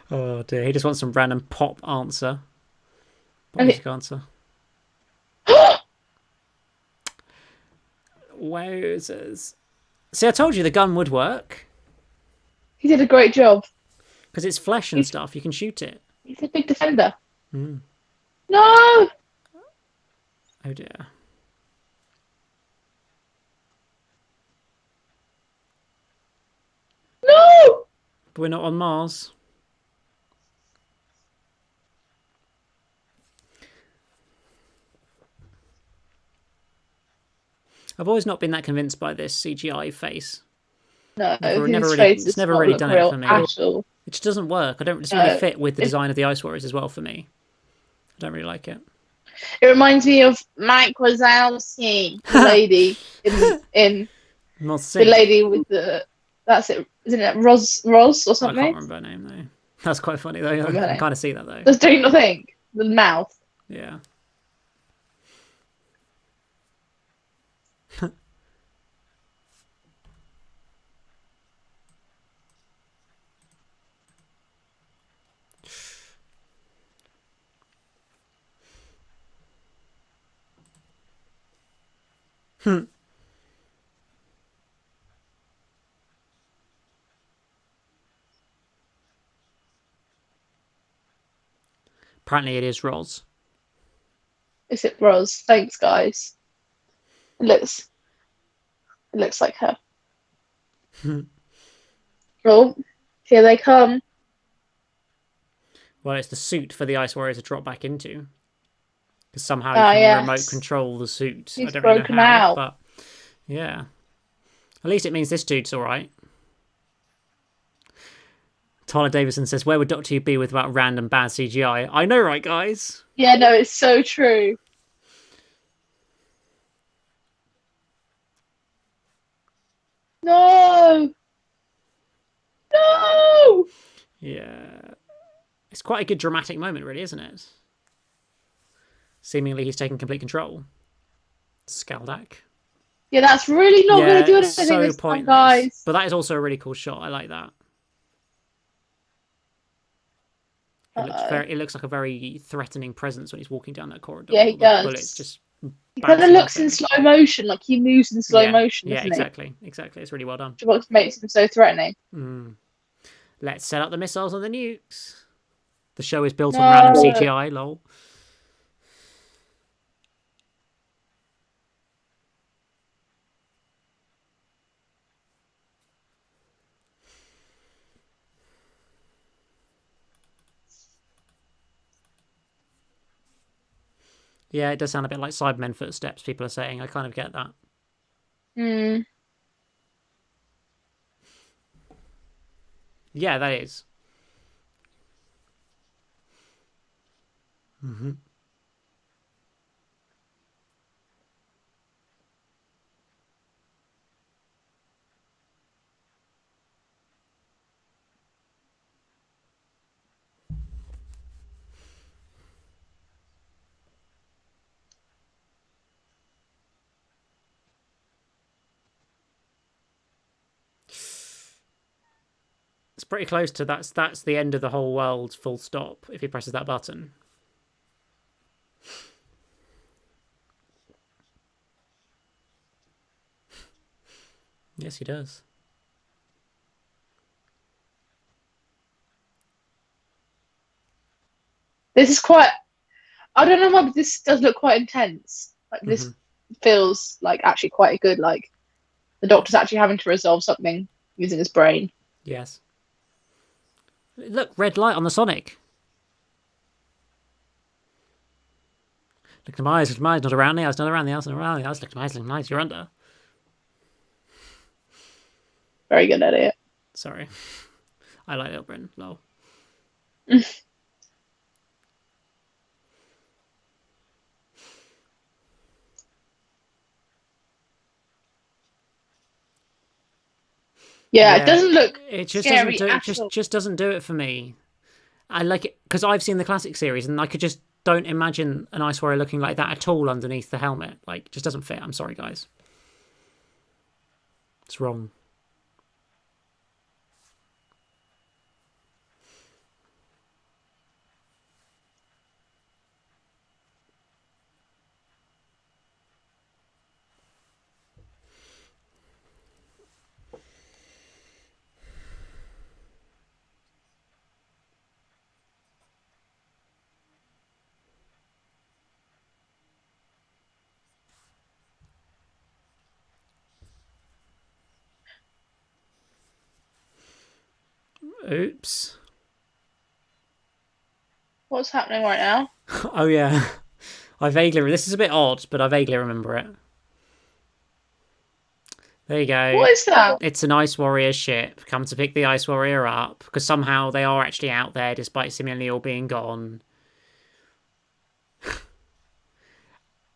Oh dear, he just wants some random pop answer. Pop Okay. music answer. Wowzers. See, I told you the gun would work. He did a great job. Because it's flesh and He's, stuff, you can shoot it. he's a big defender. Mm. No! Oh dear. No! But we're not on Mars. I've always not been that convinced by this CGI face. No, Never his really, face it's does never not really look done it real for me. at all. It just doesn't work. It doesn't really No. fit with the design of the Ice Warriors as well for me. I don't really like it. It reminds me of Mike Wazowski, the lady in the lady with the that's it, isn't it? Ros or I something? can't remember her name though. That's quite funny though. I can kind of see that though. Just do you not think the mouth? Yeah. Apparently, it is Roz. Is it Rose? Thanks, guys. It looks like her. Oh, here they come. Well, it's the suit for the Ice Warrior to drop back into. Because somehow you Ah, can remote yes. control the suit. I He's don't really know broken how, out. but yeah. At least it means this dude's alright. Tyler Davison says, where would Doctor Who be without random bad CGI? I know, right, guys? Yeah, no, it's so true. No! No! Yeah. It's quite a good dramatic moment, really, isn't it? Seemingly he's taking complete control. Skaldak. Yeah, that's really not going to do anything so this pointless. time, guys. But that is also a really cool shot. I like that. It looks like a very threatening presence when he's walking down that corridor. Yeah, he does. Bullets just he kind of looks in slow motion, like he moves in slow motion. Yeah, doesn't exactly. He? Exactly. It's really well done. What makes him so threatening? Let's set up the missiles and the nukes. The show is built on random CGI, lol. Yeah, it does sound a bit like Cybermen footsteps, people are saying. I kind of get that. Yeah, that is. It's pretty close to that's the end of the whole world, full stop, if he presses that button. Yes, he does. This is quite... I don't know why, but this does look quite intense. Like, this feels like actually quite good, like, the Doctor's actually having to resolve something using his brain. Yes. Look, red light on the Sonic. Look at my eyes, not around the house, not around the house, not around the house. Look at my eyes, you're under. Very good edit. Sorry. I like Little Britain, lol. Yeah, it doesn't look it just scary doesn't do, at all. just doesn't do it for me. I like it because I've seen the classic series and I could just don't imagine an Ice Warrior looking like that at all underneath the helmet. Like, just doesn't fit. I'm sorry, guys. It's wrong. Oops. What's happening right now? Oh, yeah. This is a bit odd, but I vaguely remember it. There you go. What is that? It's an Ice Warrior ship come to pick the Ice Warrior up because somehow they are actually out there despite seemingly all being gone.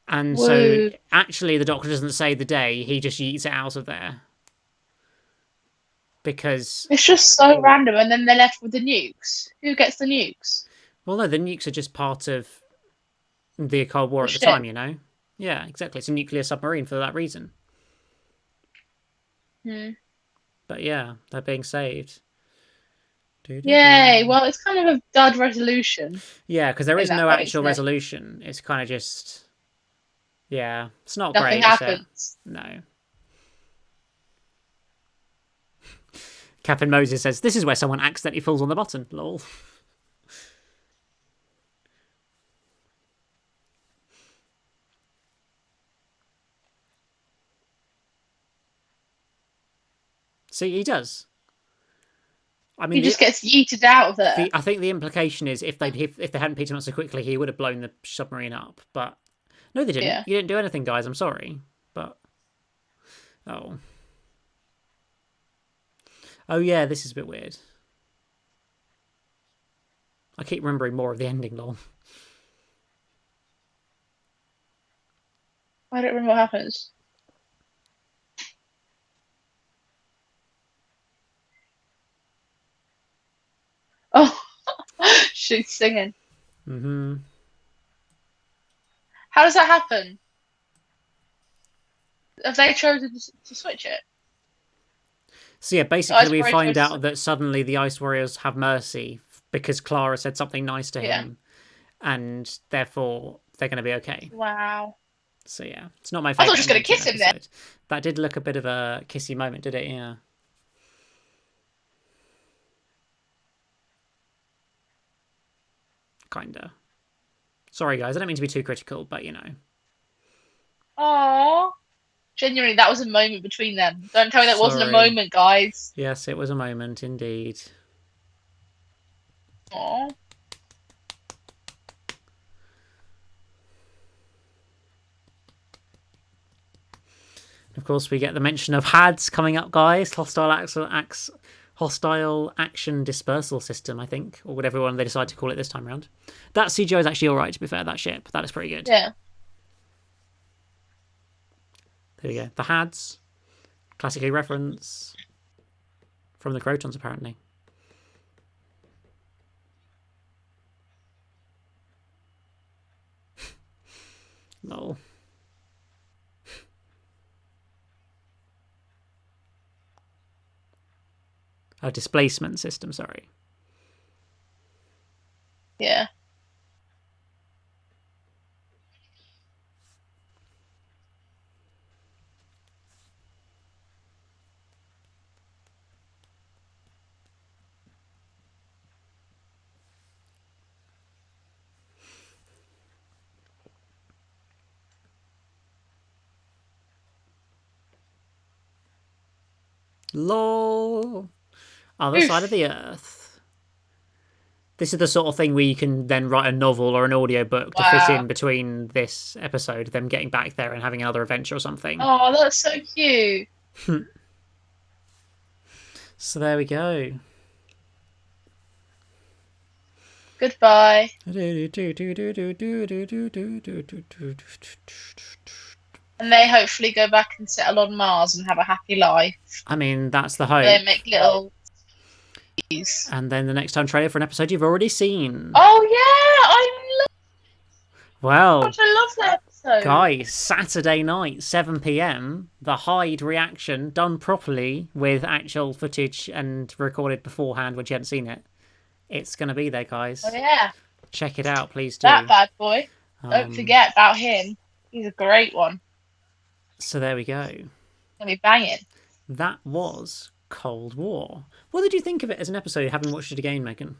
And so actually the Doctor doesn't say the day, he just yeets it out of there. Because it's just so random, and then they're left with the nukes. Who gets the nukes? Well, no, the nukes are just part of the Cold War at the time, you know? Yeah, exactly. It's a nuclear submarine for that reason. But yeah, they're being saved. Yay! Well, it's kind of a dud resolution. Yeah, because there is no actual resolution. It's kind of just... Yeah, it's not great, Nothing happens. No. Captain Moses says, this is where someone accidentally falls on the button, lol. See, he does. I mean, He just gets yeeted out of there. I think the implication is if they hadn't picked him up so quickly, he would have blown the submarine up. But no, they didn't. Yeah. You didn't do anything, guys. I'm sorry, but oh yeah, this is a bit weird. I keep remembering more of the ending, lol. I don't remember what happens. Oh, she's singing. Mm-hmm. How does that happen? Have they chosen to switch it? So yeah, basically we find out that suddenly the Ice Warriors have mercy because Clara said something nice to him, and therefore they're going to be okay. Wow. So yeah, it's not my favorite. I thought she was going to kiss him then. That did look a bit of a kissy moment, did it? Yeah. Kinda. Sorry, guys. I don't mean to be too critical, but you know. Aww. Genuinely, that was a moment between them. Don't tell me that wasn't a moment, guys. Yes, it was a moment, indeed. Aww. Of course, we get the mention of HADS coming up, guys. Hostile Action Dispersal System, I think, or whatever one they decide to call it this time around. That CGI is actually all right, to be fair. That ship, that is pretty good. Yeah. There you go. The HADS, classically reference from the Crotons, apparently. Lol. A displacement system, sorry. Yeah. Lol. Other side of the earth. This is the sort of thing where you can then write a novel or an audiobook to fit in between this episode, them getting back there and having another adventure or something. Oh, that's so cute. So there we go. Goodbye. And they hopefully go back and settle on Mars and have a happy life. I mean, that's the hope. They make little... And then the next time trailer for an episode you've already seen. Oh yeah, I love that episode. Guys, Saturday night, 7 p.m, the Hyde reaction done properly with actual footage and recorded beforehand when you hadn't seen it. It's going to be there, guys. Oh yeah. Check it out, please do. That bad boy. Don't forget about him. He's a great one. So there we go. Gonna be banging. That was Cold War. What did you think of it as an episode, having watched it again, Megan?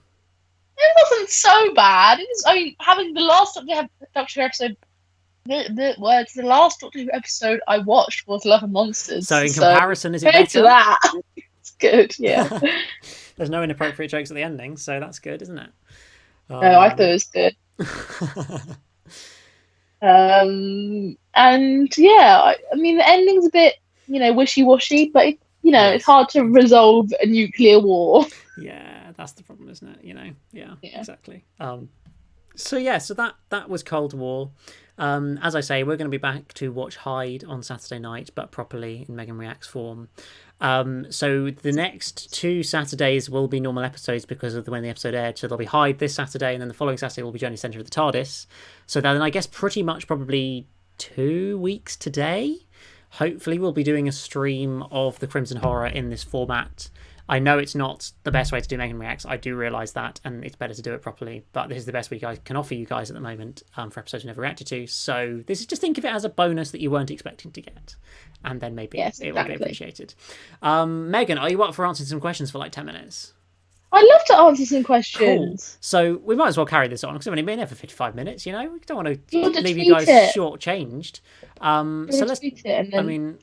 It wasn't so bad. It was, I mean, having the last Doctor Who episode, the last Doctor Who episode I watched was Love and Monsters. So in comparison, is it better? To that, it's good. Yeah. There's no inappropriate jokes at the ending, so that's good, isn't it? No, I thought it was good. And yeah, I mean, the ending's a bit, wishy-washy, but it's hard to resolve a nuclear war. Yeah, that's the problem, isn't it? Yeah. Exactly. So that was Cold War. As I say, we're going to be back to watch Hyde on Saturday night, but properly in Megan Reacts form. So the next 2 Saturdays will be normal episodes because of when the episode aired. So there'll be Hyde this Saturday, and then the following Saturday will be Journey Centre of the TARDIS. So then I guess pretty much probably 2 weeks today, hopefully we'll be doing a stream of the Crimson Horror in this format. I know it's not the best way to do Megan Reacts. I do realise that, and it's better to do it properly. But this is the best we can offer you guys at the moment for episodes you never reacted to. So this is just think of it as a bonus that you weren't expecting to get. And then maybe it will be appreciated. Megan, are you up for answering some questions for like 10 minutes? I'd love to answer some questions. Cool. So we might as well carry this on because we've only been here for 55 minutes, We don't want to leave you guys shortchanged. So let's... Tweet it and then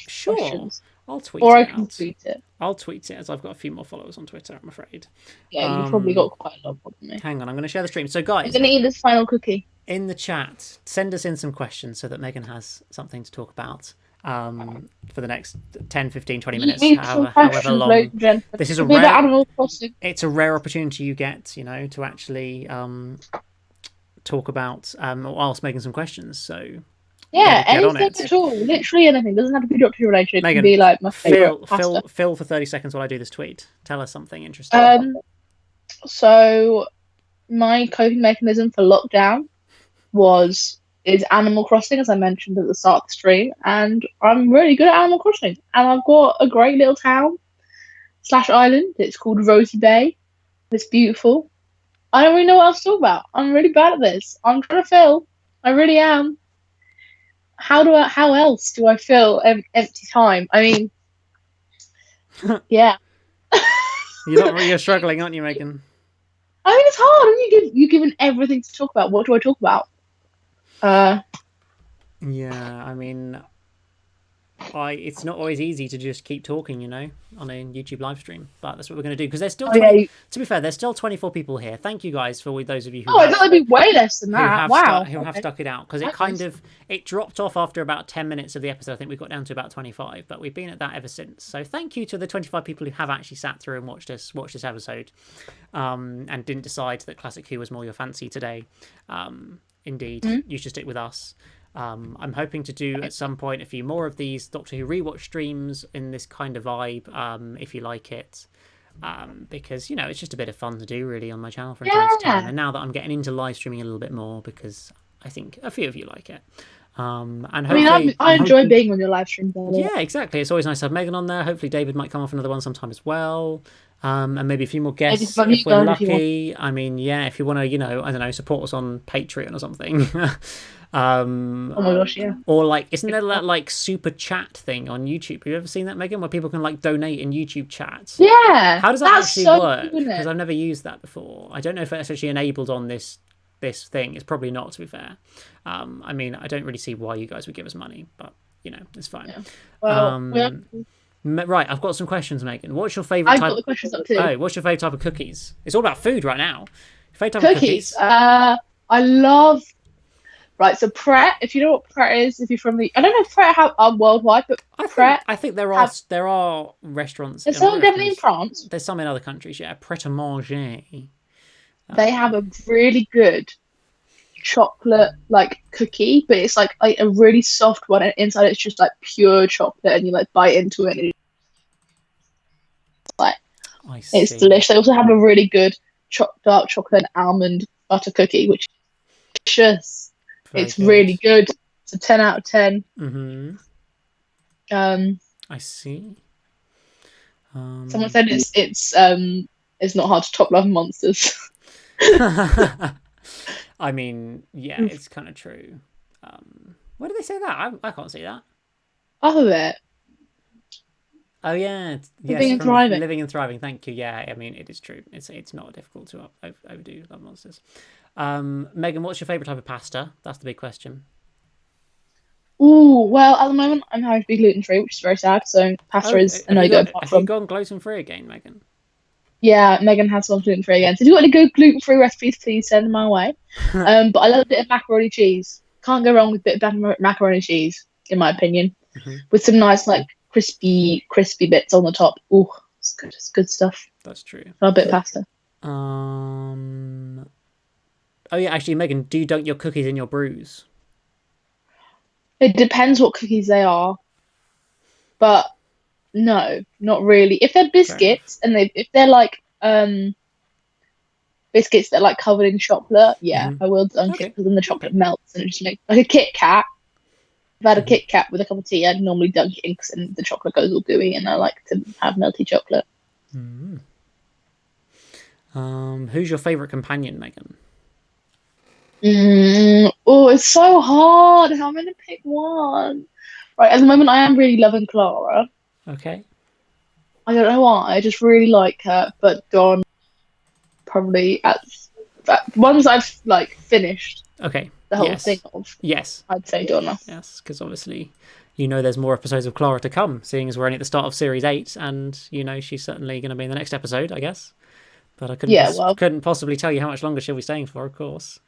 sure. questions. I'll tweet Or it I can out. tweet it. I'll tweet it as I've got a few more followers on Twitter, I'm afraid. Yeah, you've probably got quite a lot more than me. Hang on, I'm going to share the stream. So, I'm guys, going to eat this final cookie. in the chat, send us in some questions so that Megan has something to talk about for the next 10, 15, 20 minutes, however long. This is it's a rare opportunity you get, to actually talk about whilst making some questions. So yeah, anything at all, literally anything. It doesn't have to be doctor related. It can be like my favorite pasta. Phil for 30 seconds while I do this tweet. Tell us something interesting. So my coping mechanism for lockdown is Animal Crossing, as I mentioned at the start of the stream, and I'm really good at Animal Crossing. And I've got a great little town / island. It's called Rosy Bay. It's beautiful. I don't really know what else to talk about. I'm really bad at this. I'm trying to fill. I really am. How else do I fill empty time? I mean, yeah. You're struggling, aren't you, Megan? I mean, it's hard. You're given everything to talk about. What do I talk about? Yeah, I mean, it's not always easy to just keep talking, on a YouTube live stream, but that's what we're going to do, because there's still to be fair, there's still 24 people here. Thank you guys for those of you who I thought it'd be way less than that. Who have stuck it out, because it dropped off after about 10 minutes of the episode. I think we got down to about 25, but we've been at that ever since. So thank you to the 25 people who have actually sat through and watched this episode, and didn't decide that Classic Who was more your fancy today. Indeed, you should stick with us. I'm hoping to do at some point a few more of these Doctor Who rewatch streams in this kind of vibe, if you like it, because it's just a bit of fun to do really on my channel from time to time. And now that I'm getting into live streaming a little bit more, because I think a few of you like it, and I enjoy being on your live stream. Yeah, exactly. It's always nice to have Megan on there. Hopefully David might come off another one sometime as well. And maybe a few more guests if we're lucky. I mean, yeah, if you want to, I don't know, support us on Patreon or something. Oh my gosh, yeah. Or isn't there that super chat thing on YouTube? Have you ever seen that, Megan, where people can donate in YouTube chat? Yeah. How does that actually work? Because I've never used that before. I don't know if it's actually enabled on this thing. It's probably not, to be fair. I mean, I don't really see why you guys would give us money, but it's fine. Yeah. Well, right, I've got some questions, Megan. What's your favourite type? I've got the questions up too. Oh, what's your favourite type of cookies? It's all about food right now. Favourite type of cookies? I love. Right, so Pret. If you know what Pret is, if you're from I don't know if Pret are worldwide, but I think there are restaurants. There's some definitely in France. There's some in other countries. Yeah, Pret a Manger. They have a really good chocolate cookie, but it's a really soft one, and inside it's just pure chocolate, and you bite into it, and it's delicious. They also have a really good dark chocolate and almond butter cookie, which is delicious. It's really good. It's a 10 out of 10. I see. Someone said it's not hard to top Love and Monsters. I mean, yeah, it's kind of true. Where did they say that? I can't see that. Off of it. Oh yeah, Living and Thriving. Living and Thriving. Thank you. Yeah, I mean, it is true. It's not difficult to overdo Love Monsters. Megan, what's your favourite type of pasta? That's the big question. Ooh, well, at the moment I'm having to be gluten free, which is very sad. So pasta is a no-go. Have you gone gluten free again, Megan? Yeah, Megan has gone gluten free again. So if you've got any good gluten free recipes, please send them my way. But I love a bit of macaroni cheese. Can't go wrong with a bit of macaroni cheese, in my opinion, with some nice crispy bits on the top. Ooh, it's good. It's good stuff. That's true. I love a bit of pasta. Oh yeah, actually, Megan, do you dunk your cookies in your brews? It depends what cookies they are, but no, not really. If they're biscuits and if they're biscuits that are covered in chocolate, yeah, I will dunk it, because then the chocolate melts and it just makes a Kit Kat. If I had a Kit Kat with a cup of tea, I'd normally dunk it in, because then the chocolate goes all gooey, and I like to have melty chocolate. Who's your favourite companion, Megan? Oh, it's so hard. How am I going to pick one? Right, at the moment I am really loving Clara. Okay. I don't know why. I just really like her, but Dawn probably at ones I've finished. Okay. The whole thing of. Yes. I'd say Donna. Yes, because obviously you know there's more episodes of Clara to come, seeing as we're only at the start of Series 8, and, you know, she's certainly going to be in the next episode, I guess. But I couldn't possibly tell you how much longer she'll be staying for, of course.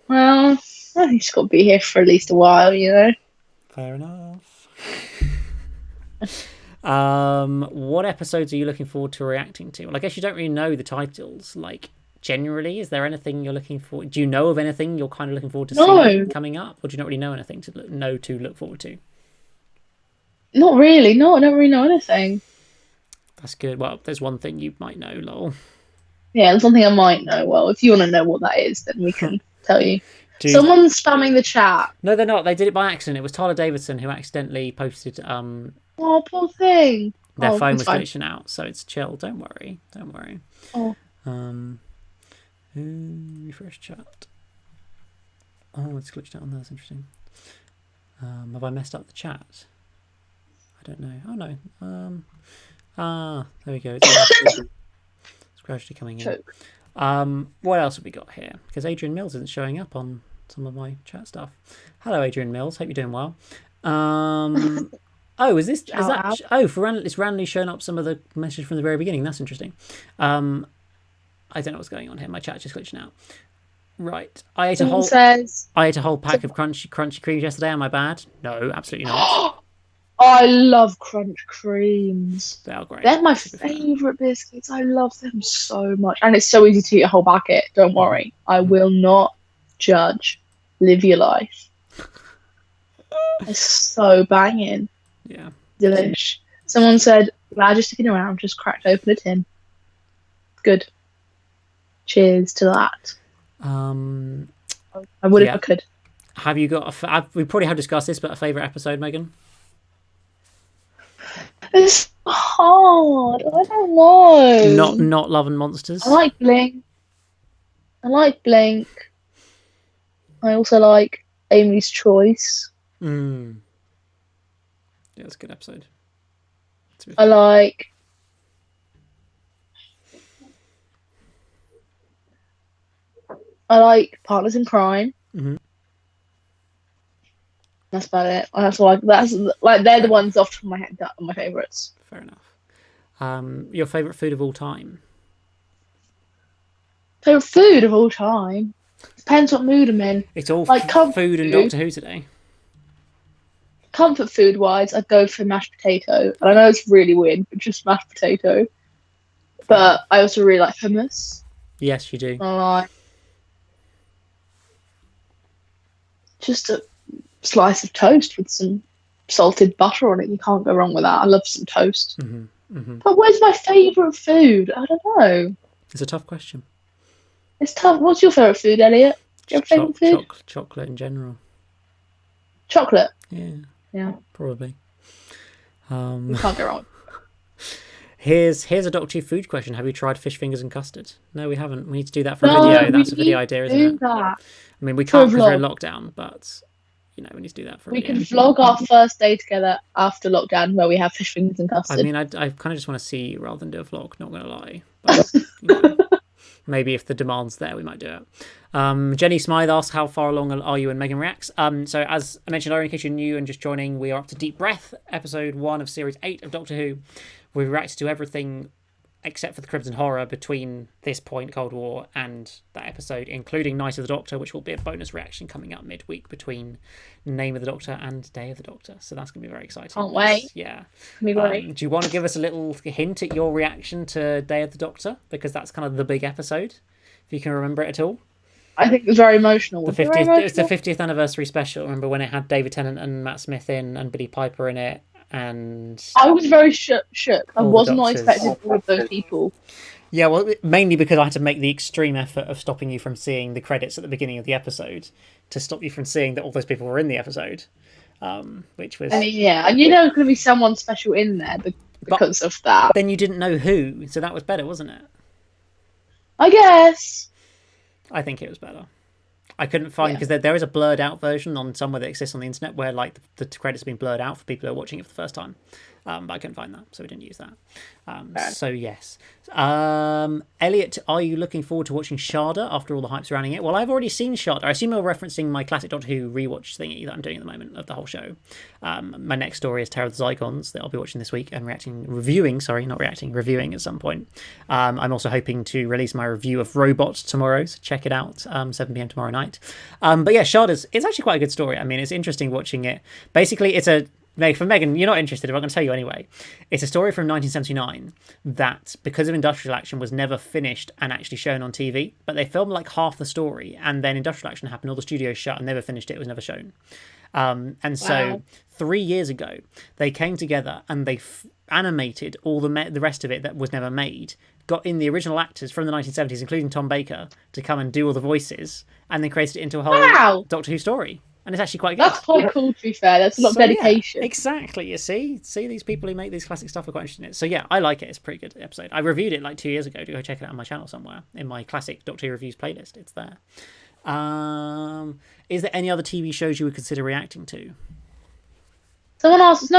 Well, I think she's got to be here for at least a while, you know? Fair enough. What episodes are you looking forward to reacting to? Well, I guess you don't really know the titles. Like, generally, is there anything you're looking for? Do you know of anything you're kind of looking forward to seeing coming up, or do you not really know anything to look forward to? Not really. No, I don't really know anything. That's good. Well, there's one thing you might know, lol. Yeah, there's something I might know. Well, if you want to know what that is, then we can tell you. Someone's spamming the chat. No, they're not. They did it by accident. It was Tyler Davidson who accidentally posted. Oh, poor thing. Their phone was glitching out, so it's chill. Don't worry. Oh. Refresh chat. Oh, it's glitched out on there. That's interesting. Have I messed up the chat? I don't know. Oh no. There we go. It's gradually coming in. What else have we got here? Because Adrian Mills isn't showing up on some of my chat stuff. Hello, Adrian Mills. Hope you're doing well. Oh, it's randomly showing up some of the message from the very beginning. That's interesting. I don't know what's going on here. My chat's just glitching out. Right. I ate a whole pack of crunchy creams yesterday. Am I bad? No, absolutely not. I love crunch creams. They are great. They're my favourite biscuits. I love them so much. And it's so easy to eat a whole packet. Don't worry. I will not judge. Live your life. It's so banging. Yeah. Delish. Someone said, glad you're sticking around. Just cracked open a tin. Good. Cheers to that. I would if I could. Have you got we probably have discussed this, but a favourite episode, Megan? It's hard. I don't know. Not Love and Monsters. I like Blink. I also like Amy's Choice. Yeah, that's a good episode. I like Partners in Crime. Mm-hmm. That's about it. That's they're the ones off the top of my head that are my favourites. Fair enough. Your favourite food of all time? Favourite food of all time? Depends what mood I'm in. It's all like food and Doctor Who today. Comfort food wise, I'd go for mashed potato. And I know it's really weird, but just mashed potato. But I also really like hummus. Yes, you do. I like just a slice of toast with some salted butter on it. You can't go wrong with that. I love some toast. Mm-hmm. Mm-hmm. But where's my favourite food? I don't know. It's a tough question. It's tough. What's your favourite food, Elliot? Do you have a favourite food? Chocolate in general. Chocolate? Yeah. Probably. You can't go wrong. Here's a Doctor Who food question. Have you tried fish fingers and custard? No, we haven't. We need to do that for a video. That's a video idea, isn't it? I mean, we can't because we're in lockdown, but you know, we need to do that for a video. We can vlog our first day together after lockdown where we have fish fingers and custard. I mean, I kind of just want to see you rather than do a vlog, not going to lie. But, you know, maybe if the demand's there, we might do it. Jenny Smythe asks, how far along are you in Megan Reacts? So as I mentioned earlier, in case you're new and just joining, we are up to Deep Breath, episode 1 of series 8 of Doctor Who. We reacted to everything except for the Crimson Horror between this point, Cold War, and that episode, including Night of the Doctor, which will be a bonus reaction coming up midweek between Name of the Doctor and Day of the Doctor. So that's going to be very exciting. Can't wait. Yeah. Do you want to give us a little hint at your reaction to Day of the Doctor? Because that's kind of the big episode, if you can remember it at all. I think it was very emotional. It's the 50th anniversary special. Remember when it had David Tennant and Matt Smith in and Billie Piper in it? And I was very shook. I was not expecting all of those people. Yeah, well, mainly because I had to make the extreme effort of stopping you from seeing the credits at the beginning of the episode to stop you from seeing that all those people were in the episode, which was... I mean, yeah, and you know there's going to be someone special in there because of that. Then you didn't know who, so that was better, wasn't it? I guess. I think it was better. I couldn't find, because there is a blurred out version on somewhere that exists on the internet where like the credits have been blurred out for people who are watching it for the first time. but I couldn't find that, so we didn't use that. Fair. So yes. Elliot, are you looking forward to watching Sharda after all the hype surrounding it? Well, I've already seen Sharda. I assume you're referencing my classic Doctor Who rewatch thingy that I'm doing at the moment of the whole show. My next story is Terror of the Zygons that I'll be watching this week and reviewing at some point. I'm also hoping to release my review of Robot tomorrow, so check it out, 7 p.m. tomorrow night. But yeah, it's actually quite a good story. I mean, it's interesting watching it. Basically, it's for Megan, you're not interested, but I'm going to tell you anyway. It's a story from 1979 that, because of industrial action, was never finished and actually shown on TV. But they filmed like half the story, and then industrial action happened, all the studios shut and never finished it. It was never shown. And so 3 years ago, they came together and they animated all the rest of it that was never made, got in the original actors from the 1970s, including Tom Baker, to come and do all the voices, and then created it into a whole Doctor Who story. And it's actually quite good. That's quite cool, to be fair. That's a lot of dedication. Yeah, exactly. You see these people who make these classic stuff are quite interested in it. So yeah, I like it. It's a pretty good episode. I reviewed it like 2 years ago. Go check it out on my channel somewhere in my classic Doctor Who reviews playlist. It's there. Is there any other TV shows you would consider reacting to? Someone asked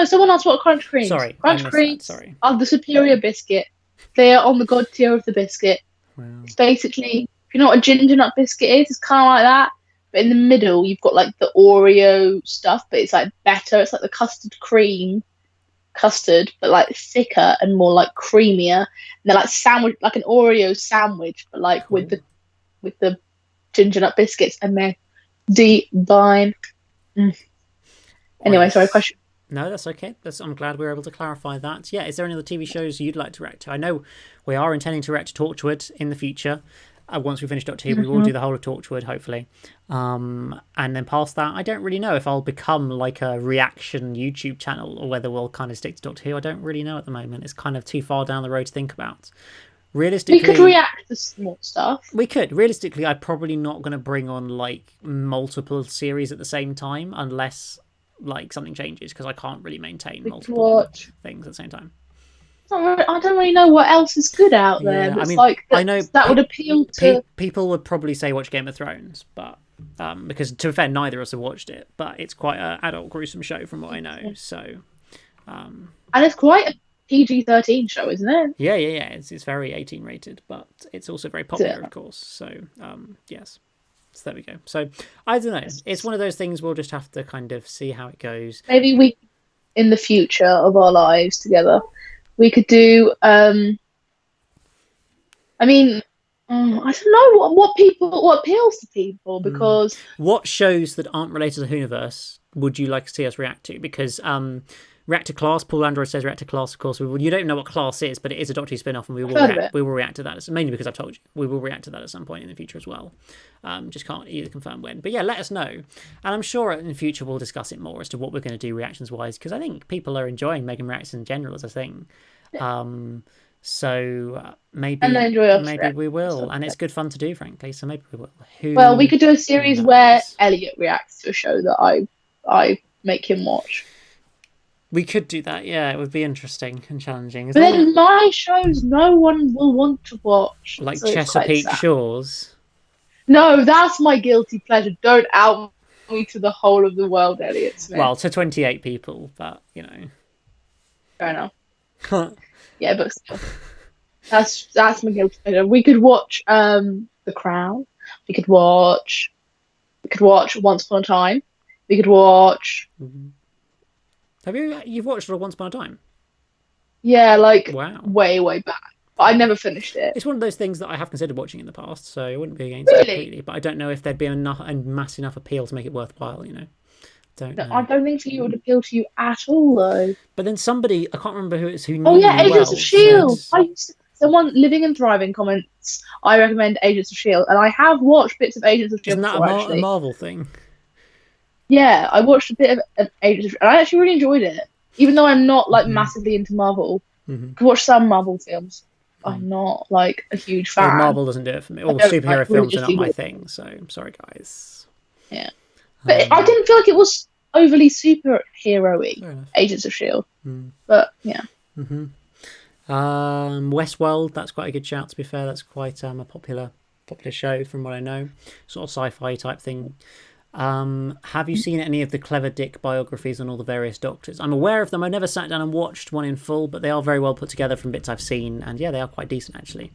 what Crunch Creams. Sorry, Crunch Creams are the superior biscuit. They are on the god tier of the biscuit. Wow. It's basically, if you know what a ginger nut biscuit is, it's kind of like that. But in the middle, you've got like the Oreo stuff, but it's like better. It's like the custard, but like thicker and more like creamier. And they're like sandwich, like an Oreo sandwich, but like cool. with the ginger nut biscuits, and they're divine. Anyway, sorry, question. No, that's okay. I'm glad we were able to clarify that. Yeah, is there any other TV shows you'd like to react to? I know we are intending to react to Torchwood in the future. Once we finish Doctor Who, we will do the whole of Torchwood, hopefully. And then past that, I don't really know if I'll become like a reaction YouTube channel or whether we'll kind of stick to Doctor Who. I don't really know at the moment. It's kind of too far down the road to think about. Realistically, we could react to small stuff. We could. Realistically, I'm probably not going to bring on like multiple series at the same time unless like something changes, because I can't really maintain multiple things at the same time. I don't really know what else is good out there. Yeah, I mean, I know that would appeal to people. Would probably say watch Game of Thrones, but because to be fair, neither of us have watched it. But it's quite an adult, gruesome show from what I know. So, and it's quite a PG-13 show, isn't it? Yeah. It's very 18 rated, but it's also very popular, of course. So, yes. So there we go. So I don't know. It's one of those things we'll just have to kind of see how it goes. Maybe we, in the future of our lives together, we could do. I don't know what appeals to people, because what shows that aren't related to the Whoniverse would you like to see us react to? Because Reactor Class, Paul Android says Reactor Class, of course. You don't know what Class is, but it is a Doctor Who spin-off, and we will react to that. Mainly because I've told you. We will react to that at some point in the future as well. Just can't either confirm when. But yeah, let us know. And I'm sure in the future we'll discuss it more as to what we're going to do reactions-wise, because I think people are enjoying Megan reacts in general as a thing. So maybe we will. And it's good fun to do, frankly, so maybe we will. We could do a series where Elliot reacts to a show that I make him watch. We could do that, yeah. It would be interesting and challenging. But then my shows no one will want to watch. Like Chesapeake Shores? No, that's my guilty pleasure. Don't out me to the whole of the world, Elliot Smith. Well, to 28 people, but, you know. Fair enough. Yeah, but still. That's my guilty pleasure. We could watch The Crown. We could watch Once Upon a Time. We could watch... Have you've watched Once Upon a Time? Yeah, wow. way back. But I never finished it. It's one of those things that I have considered watching in the past, so I wouldn't be against it completely. But I don't know if there'd be a mass enough appeal to make it worthwhile, you know. I don't think it would appeal to you at all, though. But then somebody, I can't remember who it's who. Oh yeah, Agents of S.H.I.E.L.D. Someone living and thriving comments, I recommend Agents of S.H.I.E.L.D. And I have watched bits of Agents of S.H.I.E.L.D. Isn't that a Marvel thing? Yeah, I watched a bit of Agents of S.H.I.E.L.D. and I actually really enjoyed it. Even though I'm not massively into Marvel, I could watch some Marvel films. I'm not a huge fan. Well, Marvel doesn't do it for me. Well, superhero films are not my thing, so I'm sorry, guys. Yeah, but I didn't feel like it was overly superhero-y, Agents of S.H.I.E.L.D. But yeah. Westworld, that's quite a good shout, to be fair. That's quite a popular show from what I know. Sort of sci-fi type thing. Have you seen any of the Clever Dick biographies on all the various doctors? I'm aware of them. I never sat down and watched one in full, but they are very well put together from bits I've seen, and yeah, they are quite decent actually.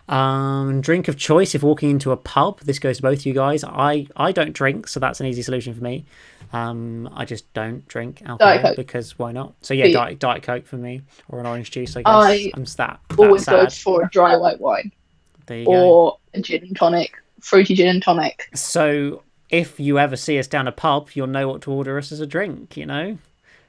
Drink of choice if walking into a pub. This goes to both you guys. I don't drink, so that's an easy solution for me. I just don't drink alcohol because why not? So yeah, Diet Coke for me, or an orange juice. I guess I'm that always go sad. for a dry white wine There you or go. a gin and tonic, fruity gin and tonic. So if you ever see us down a pub, you'll know what to order us as a drink. You know,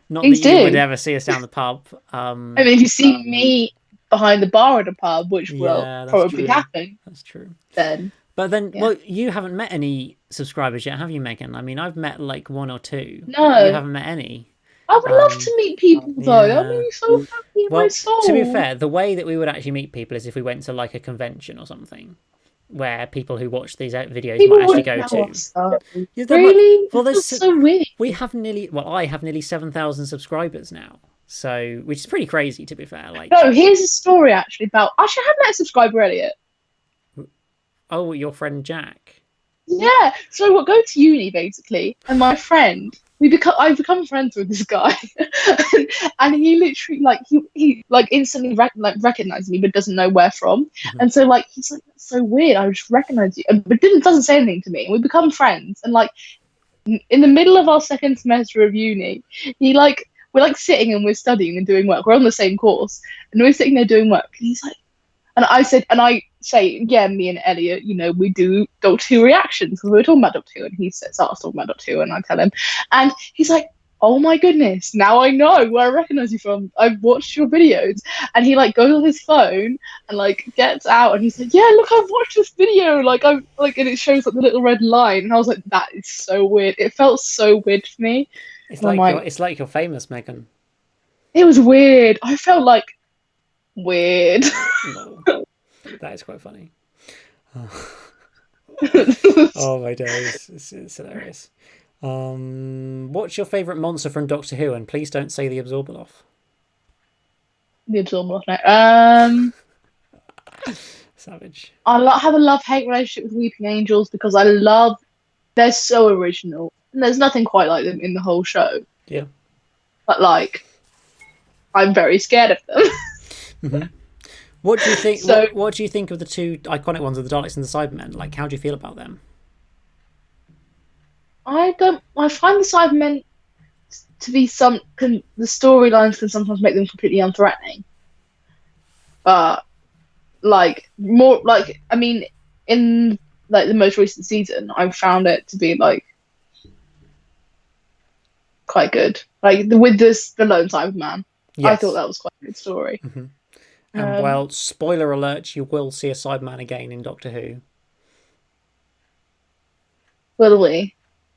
not Please that you do. would ever see us down the pub. I mean, if you see me behind the bar at a pub, which will probably happen. That's true. Then. But then, well, you haven't met any subscribers yet, have you, Megan? I mean, I've met like one or two. No. You haven't met any. I would love to meet people, though. Yeah. I'm really so happy in my soul. To be fair, the way that we would actually meet people is if we went to like a convention or something, where people who watch these videos might actually go to. Yeah, really? Well, that's so weird. I have nearly 7,000 subscribers now. So, which is pretty crazy, to be fair. Like, no, here's a story actually about. Actually, I have met a subscriber, Elliot. Oh, your friend Jack. Yeah. So we'll go to uni basically, and my friend, I've become friends with this guy, and he literally he instantly recognized me, but doesn't know where from. Mm-hmm. And so like he's like, that's so weird. I just recognize you, but doesn't say anything to me. And we become friends, and like in the middle of our second semester of uni, we're like sitting and we're studying and doing work. We're on the same course, and we're sitting there doing work. And he's like, and I say, yeah, me and Elliot, you know, we do Doctor Who reactions because we were talking about Doctor Who, and he starts talking about Doctor Who, and I tell him, and he's like, oh my goodness, now I know where I recognize you from. I've watched your videos. And he like goes on his phone and like gets out, and he's like, yeah, look, I've watched this video. And it shows like the little red line, and I was like, that is so weird. It felt so weird for me. It's like you're famous, Megan. It was weird. I felt like weird. No, that is quite funny. Oh my days, it's hilarious. What's your favourite monster from Doctor Who? And please don't say the Absorbaloff. The Absorbaloff, no. Savage. I have a love-hate relationship with Weeping Angels because they're so original. And there's nothing quite like them in the whole show. Yeah. But like, I'm very scared of them. Mm-hmm. What do you think? What do you think of the two iconic ones of the Daleks and the Cybermen? Like, how do you feel about them? I find the Cybermen to be the storylines can sometimes make them completely unthreatening. But I mean, in like the most recent season, I found it to be like quite good. Like with the Lone Cyberman, yes. I thought that was quite a good story. Mm-hmm. And well, spoiler alert, you will see a Cyberman again in Doctor Who. Will we?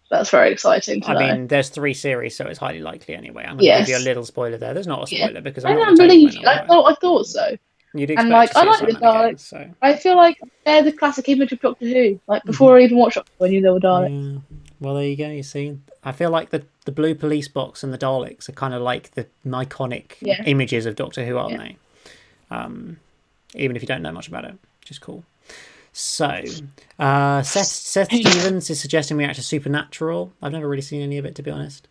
That's very exciting. I mean, there's 3 series, so it's highly likely anyway. I'm going to give you a little spoiler there. There's not a spoiler because I'm not believe you. I thought so. You'd expect I like the Daleks. So. I feel like they're the classic image of Doctor Who. Like before I even watched Doctor Who, I knew they were Daleks. Yeah. Well, there you go. You see, I feel like the blue police box and the Daleks are kind of like the iconic images of Doctor Who, aren't they? Even if you don't know much about it, which is cool. So, Seth Stevens is suggesting we react to Supernatural. I've never really seen any of it, to be honest.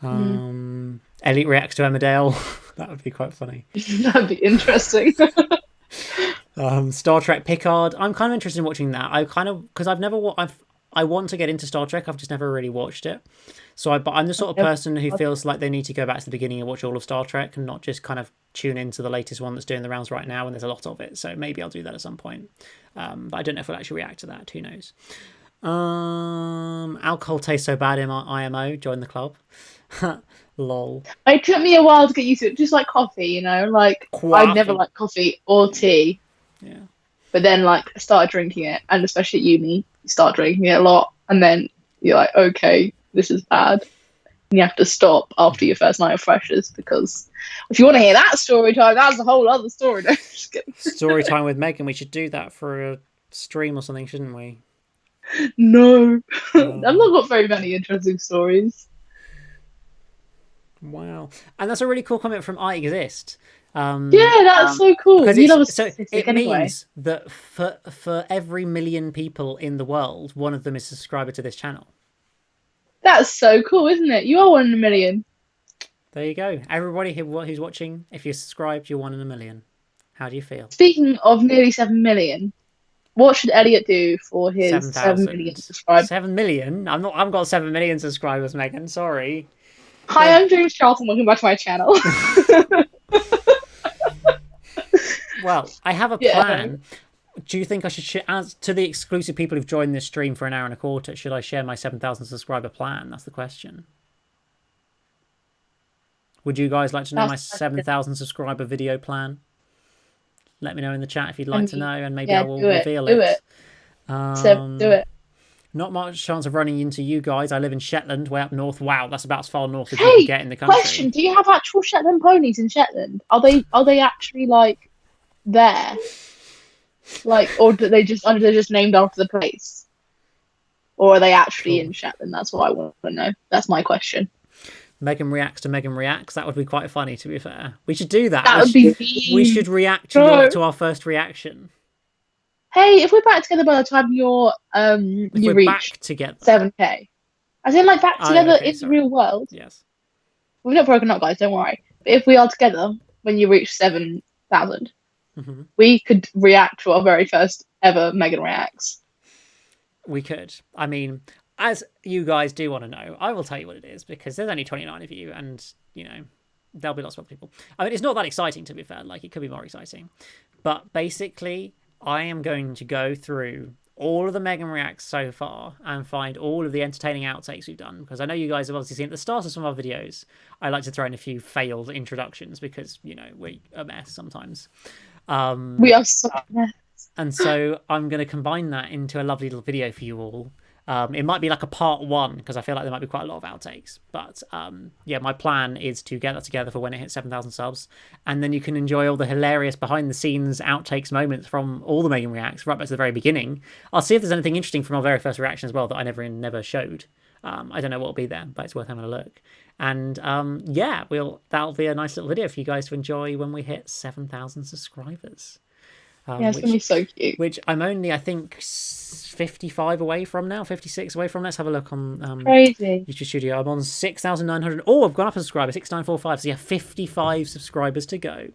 Elliot reacts to Emmerdale. That would be quite funny. That'd be interesting. Star Trek Picard. I'm kind of interested in watching that. Because I've never I want to get into Star Trek. I've just never really watched it. But I'm the sort of person who feels like they need to go back to the beginning and watch all of Star Trek and not just kind of tune into the latest one that's doing the rounds right now, and there's a lot of it. So maybe I'll do that at some point. But I don't know if we'll actually react to that. Who knows? Alcohol tastes so bad in IMO. Join the club. Lol. It took me a while to get used to it. Just like coffee, you know? Like, I'd never liked coffee or tea. Yeah. But then, like, I started drinking it, and especially at uni, you start drinking it a lot, and then you're like, okay, this is bad. And you have to stop after your first night of freshers, because if you want to hear that story time, that's a whole other story. No, just kidding. Story time with Megan. We should do that for a stream or something, shouldn't we? No. I've not got very many interesting stories. Wow. And that's a really cool comment from I Exist. Yeah, that's so cool. It means that for every 1 million people in the world, one of them is a subscriber to this channel. That's so cool, isn't it? You are one in a million. There you go. Everybody who's watching, if you're subscribed, you're one in a million. How do you feel? Speaking of nearly 7 million, what should Elliot do for his 7 million 7,000. subscribers? 7 million? I haven't got 7 million subscribers, Megan. Sorry. Hi, I'm James Charlton. Welcome back to my channel. Well, I have a Yeah. plan. Do you think I should as to the exclusive people who've joined this stream for an hour and a quarter? Should I share my 7,000 subscriber plan? That's the question. Would you guys like to know my 7,000 subscriber video plan? Let me know in the chat if you'd like to know, and maybe I will reveal it. Do it. Do it. Not much chance of running into you guys. I live in Shetland, way up north. Wow, that's about as far north as you can get in the country. Question: do you have actual Shetland ponies in Shetland? Are they actually like there? Like, or are they just named after the place? Or are they actually in Shetland? That's what I want to know. That's my question. Megan reacts to Megan reacts. That would be quite funny, to be fair. We should do that. That would be. We should react to our first reaction. Hey, if we're back together by the time you reach back together 7K, as in like back together in the real world. Yes. We've not broken up, guys. Don't worry. But if we are together when you reach 7,000, we could react to our very first ever Megan reacts. We could. I mean, as you guys do want to know, I will tell you what it is, because there's only 29 of you, and there'll be lots of other people. I mean, it's not that exciting, to be fair. Like, it could be more exciting, but basically, I am going to go through all of the Megan reacts so far and find all of the entertaining outtakes we've done, because I know you guys have obviously seen at the start of some of our videos, I like to throw in a few failed introductions because we're a mess sometimes. We are so a mess. And so I'm going to combine that into a lovely little video for you all. It might be like a part 1, because I feel like there might be quite a lot of outtakes. But yeah, my plan is to get that together for when it hits 7,000 subs. And then you can enjoy all the hilarious behind-the-scenes outtakes moments from all the Megan reacts right back to the very beginning. I'll see if there's anything interesting from our very first reaction as well that I never showed. I don't know what will be there, but it's worth having a look. And yeah, that'll be a nice little video for you guys to enjoy when we hit 7,000 subscribers. Yeah, it's going to be so cute. Which I'm only, I think, 55 away from now, 56 away from. Let's have a look on Crazy. YouTube Studio. I'm on 6,900. Oh, I've gone up a subscriber, 6,945. So yeah, 55 subscribers to go.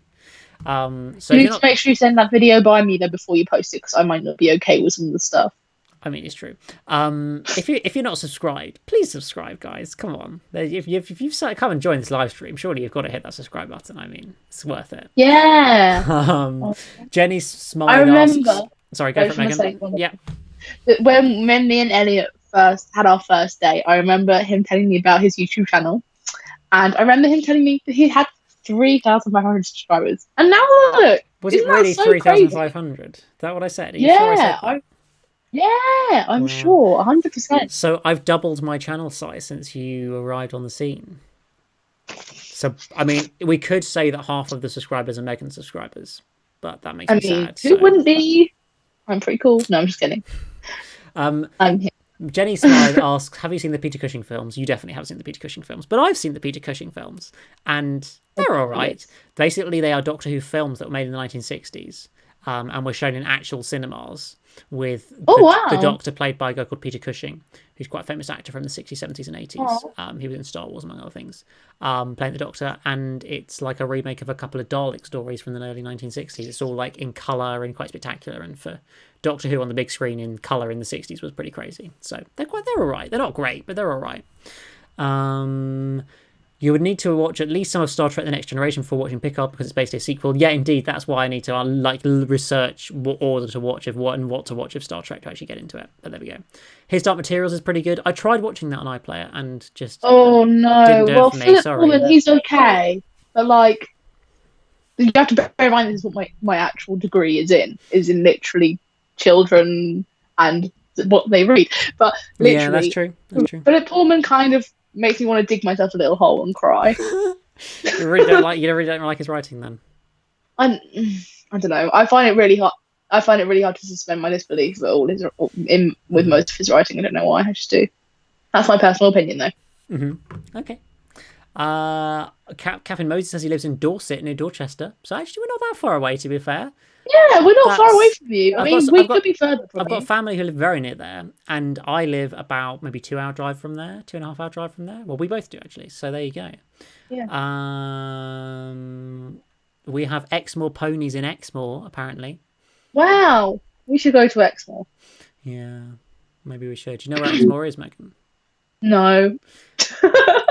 So you need to make sure you send that video by me though before you post it, because I might not be okay with some of the stuff. I mean, it's true. If you're not subscribed, please subscribe, guys. Come on. If you've come and joined this live stream, surely you've got to hit that subscribe button. I mean, it's worth it. Yeah. Jenny's smile. I remember. Sorry, go for it, Megan. Yeah. When me and Elliot first had our first date, I remember him telling me about his YouTube channel, and I remember him telling me that he had 3,500 subscribers. And now look, was it really 3,500? Is that what I said? Are you sure I said that? Yeah, I'm sure, 100%. So I've doubled my channel size since you arrived on the scene. So, I mean, we could say that half of the subscribers are Megan subscribers, but that makes me sad. Who wouldn't be? I'm pretty cool. No, I'm just kidding. I'm here. Jenny Smythe asks, have you seen the Peter Cushing films? You definitely have seen the Peter Cushing films, but I've seen the Peter Cushing films, and they're all right. Basically, they are Doctor Who films that were made in the 1960s and were shown in actual cinemas, with the Doctor played by a guy called Peter Cushing, who's quite a famous actor from the 60s, 70s and 80s. He was in Star Wars, among other things, playing the Doctor, and it's like a remake of a couple of Dalek stories from the early 1960s. It's all like in colour and quite spectacular, and for Doctor Who on the big screen in colour in the 60s was pretty crazy. So they're all right. They're not great, but they're all right. You would need to watch at least some of Star Trek The Next Generation before watching Picard, because it's basically a sequel. Yeah, indeed, that's why I need to research what order to watch of what and what to watch of Star Trek to actually get into it. But there we go. His Dark Materials is pretty good. I tried watching that on iPlayer and just didn't do it for me. Sorry. Pullman, he's okay, but like you have to bear in mind this is what my actual degree is in literally children and what they read. But literally, yeah, that's true. That's true. Philip Pullman kind of makes me want to dig myself a little hole and cry. You really don't like his writing, then? I don't know. I find it really hard. I find it really hard to suspend my disbelief with most of his writing. I don't know why. I just do. That's my personal opinion, though. Mm-hmm. Okay. Captain Moses says he lives in Dorset near Dorchester, so actually we're not that far away, to be fair. Yeah, we're not far away That's from you. I I've got mean, we I've got could be further from I've got you. family who live very near there, and I live about maybe 2 hour drive from there, 2.5 hour drive from there. Well, we both do actually. So there you go. Yeah. We have Exmoor ponies in Exmoor apparently. Wow. We should go to Exmoor. Yeah, maybe we should. Do you know where Exmoor is, Megan? No.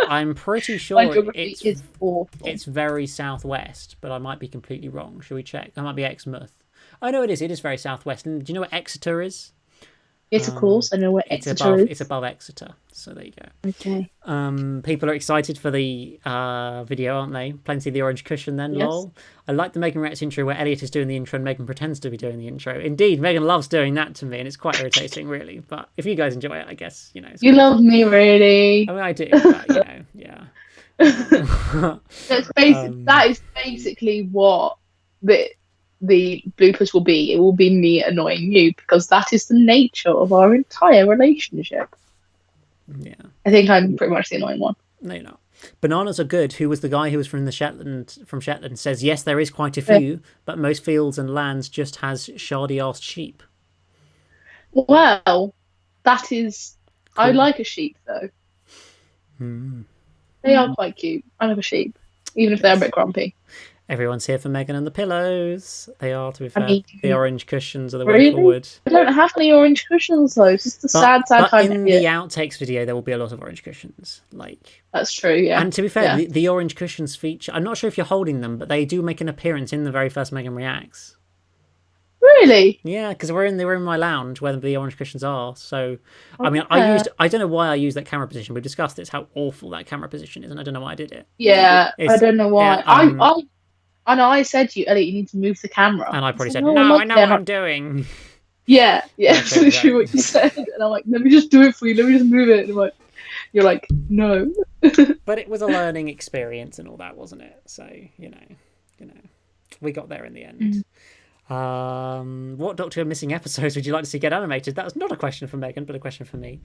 I'm pretty My sure geography is awful. it's very southwest, but I might be completely wrong. Should we check? That might be Exmouth. Oh no, it is. It is very southwest. And do you know where Exeter is? Yes, of course. I know where Exeter It's is. above Exeter. So there you go. Okay. People are excited for the video, aren't they? Plenty of the orange cushion then, Yes. lol. I like the Megan Rex intro where Elliot is doing the intro and Megan pretends to be doing the intro. Indeed, Megan loves doing that to me, and it's quite irritating, really. But if you guys enjoy it, I guess, it's You good. love me, really. I mean, I do, but, yeah. That is basically what the bloopers will be. It will be me annoying you because that is the nature of our entire relationship. Yeah. I think I'm pretty much the annoying one. No, you're not. Bananas are good. Who was the guy who was from Shetland? Says yes, there is quite a few, but most fields and lands just has shardy-arsed sheep. Well, that is. Cool. I like a sheep though. They are quite cute. I love a sheep, even if they're a bit grumpy. Everyone's here for Megan and the pillows. They are, to be fair. The orange cushions are the way Really? forward. I don't have any orange cushions though. It's just a sad But time. in the outtakes video, there will be a lot of orange cushions. That's true, yeah. And to be fair, yeah. the orange cushions feature. I'm not sure if you're holding them, but they do make an appearance in the very first Megan Reacts. Really? Yeah, because we're in my lounge where the orange cushions are. So, I mean, yeah. I don't know why I used that camera position. We've discussed this, how awful that camera position is, and I don't know why I did it. Yeah, I don't know why. Yeah, I know I said to you, Elliot, you need to move the camera. And I probably said, no, I know what I'm doing. Yeah, that's literally what you said. And I'm like, let me just do it for you. Let me just move it. And you're like, no. But it was a learning experience and all that, wasn't it? So, we got there in the end. What Doctor Who missing episodes would you like to see get animated? That was not a question for Megan, but a question for me.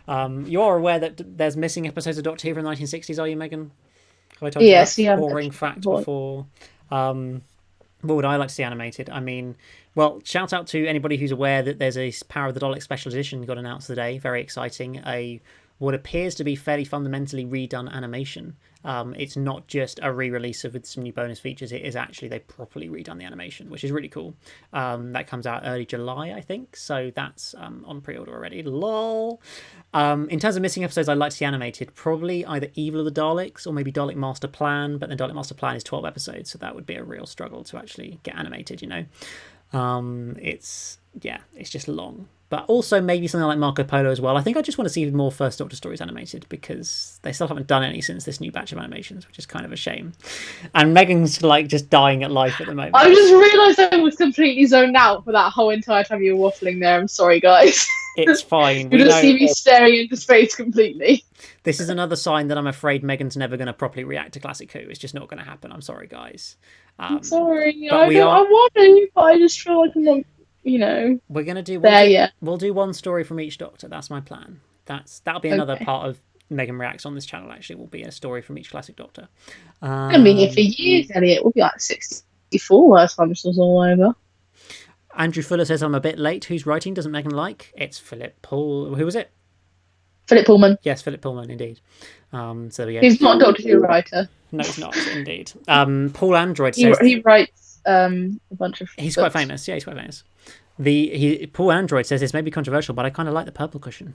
You are aware that there's missing episodes of Doctor Who from the 1960s, are you, Megan? Have I told you that boring fact before? What would I like to see animated? I mean, well, shout out to anybody who's aware that there's a Power of the Daleks special edition got announced today. Very exciting. What appears to be fairly fundamentally redone animation. It's not just a re-release with some new bonus features. It is actually they properly redone the animation, which is really cool. That comes out early July, I think. So that's on pre-order already. Lol. In terms of missing episodes I'd like to see animated, probably either Evil of the Daleks or maybe Dalek Master Plan. But then Dalek Master Plan is 12 episodes, so that would be a real struggle to actually get animated, It's just long. But also maybe something like Marco Polo as well. I think I just want to see more First Doctor stories animated because they still haven't done any since this new batch of animations, which is kind of a shame. And Megan's just dying at life at the moment. I just realised I was completely zoned out for that whole entire time you were waffling there. I'm sorry, guys. It's fine. You just see me staring into space completely. This is another sign that I'm afraid Megan's never going to properly react to Classic Who. It's just not going to happen. I'm sorry, guys. I'm sorry. I want to, but I just feel like I'm not. We're gonna do. We'll do one story from each Doctor. That's my plan. That'll be another part of Megan Reacts on this channel. Actually, will be a story from each classic Doctor. I'm gonna be here for years, Elliot. We'll be like 64 last time this was all over. Andrew Fuller says I'm a bit late. Whose writing doesn't Megan like? It's Philip Paul. Who was it? Philip Pullman. Yes, Philip Pullman, indeed. So yeah. He's not a Doctor Who writer. No, he's not. Indeed. Paul Android says he writes a bunch of. He's books. quite famous. Yeah, he's quite famous. Paul Android says this may be controversial, but I kind of like the purple cushion.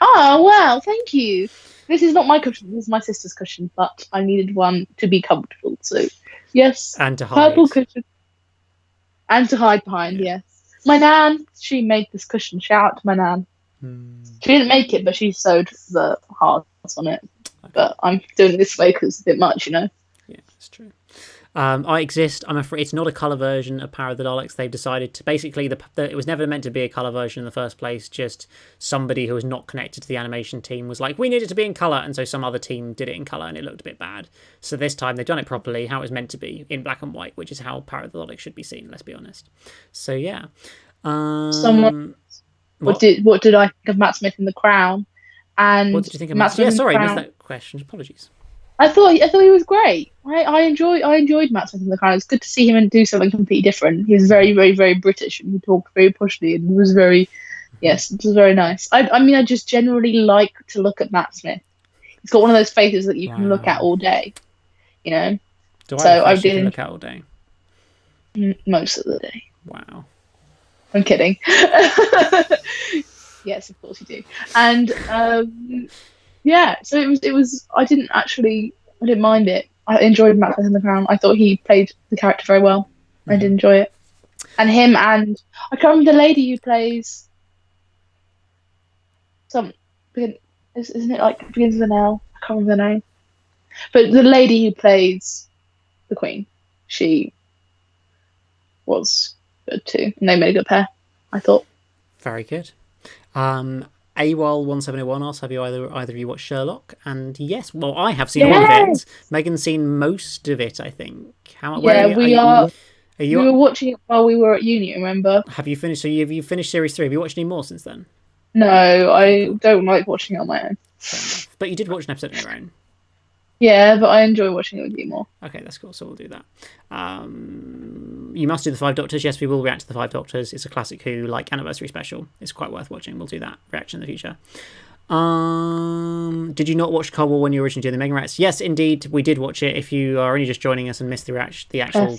Oh wow, thank you. This is not my cushion. This is my sister's cushion, but I needed one to be comfortable. So yes, and to hide. Purple cushion. And to hide behind. Yes, my nan. She made this cushion. Shout out to my nan. She didn't make it, but she sewed the hearts on it. Okay. But I'm doing it this way because it's a bit much, Yeah, that's true. I Exist. I'm afraid it's not a colour version of Power of the Daleks. They've decided to basically it was never meant to be a colour version in the first place. Just somebody who was not connected to the animation team was like, we need it to be in colour, and so some other team did it in colour, and it looked a bit bad. So this time they've done it properly, how it was meant to be, in black and white, which is how Power of the Daleks should be seen. Let's be honest. So yeah. What did I think of Matt Smith in The Crown? And what did you think of Matt Smith? Yeah, sorry, I missed that question. Apologies. I thought he was great. I enjoyed Matt Smith in the Crown. It's good to see him and do something completely different. He was very, very, very British, and he talked very poshly, and was very, yes, it was very nice. I mean, I just generally like to look at Matt Smith. He's got one of those faces that you can look at Wow. all day, you know. Do I So have a I face you can did look at all day? most of the day. Wow. I'm kidding. Yes, of course you do. And yeah, so it was. I didn't mind it. I enjoyed Matt Smith in the Crown. I thought he played the character very well. I did enjoy it. And him and I can't remember the lady who plays some. Isn't it like begins with an L? I can't remember the name. But the lady who plays the Queen, she was good too, and they made a good pair. I thought. Very good. AWOL1701 asks, have you either of you watched Sherlock? And yes, well, I have seen all of it. Megan's seen most of it, I think. Yeah, we are. Are We were watching it while we were at uni. Remember? Have you finished? So have you finished series 3? Have you watched any more since then? No, I don't like watching it on my own. Fair enough. But you did watch an episode on your own. Yeah, but I enjoy watching it with you more. Okay, that's cool. So we'll do that. You must do the Five Doctors. Yes, we will react to the Five Doctors. It's a classic Who anniversary special. It's quite worth watching. We'll do that reaction in the future. Did you not watch Cold War when you were originally doing the Mega Rats? Yes, indeed, we did watch it. If you are only just joining us and missed the actual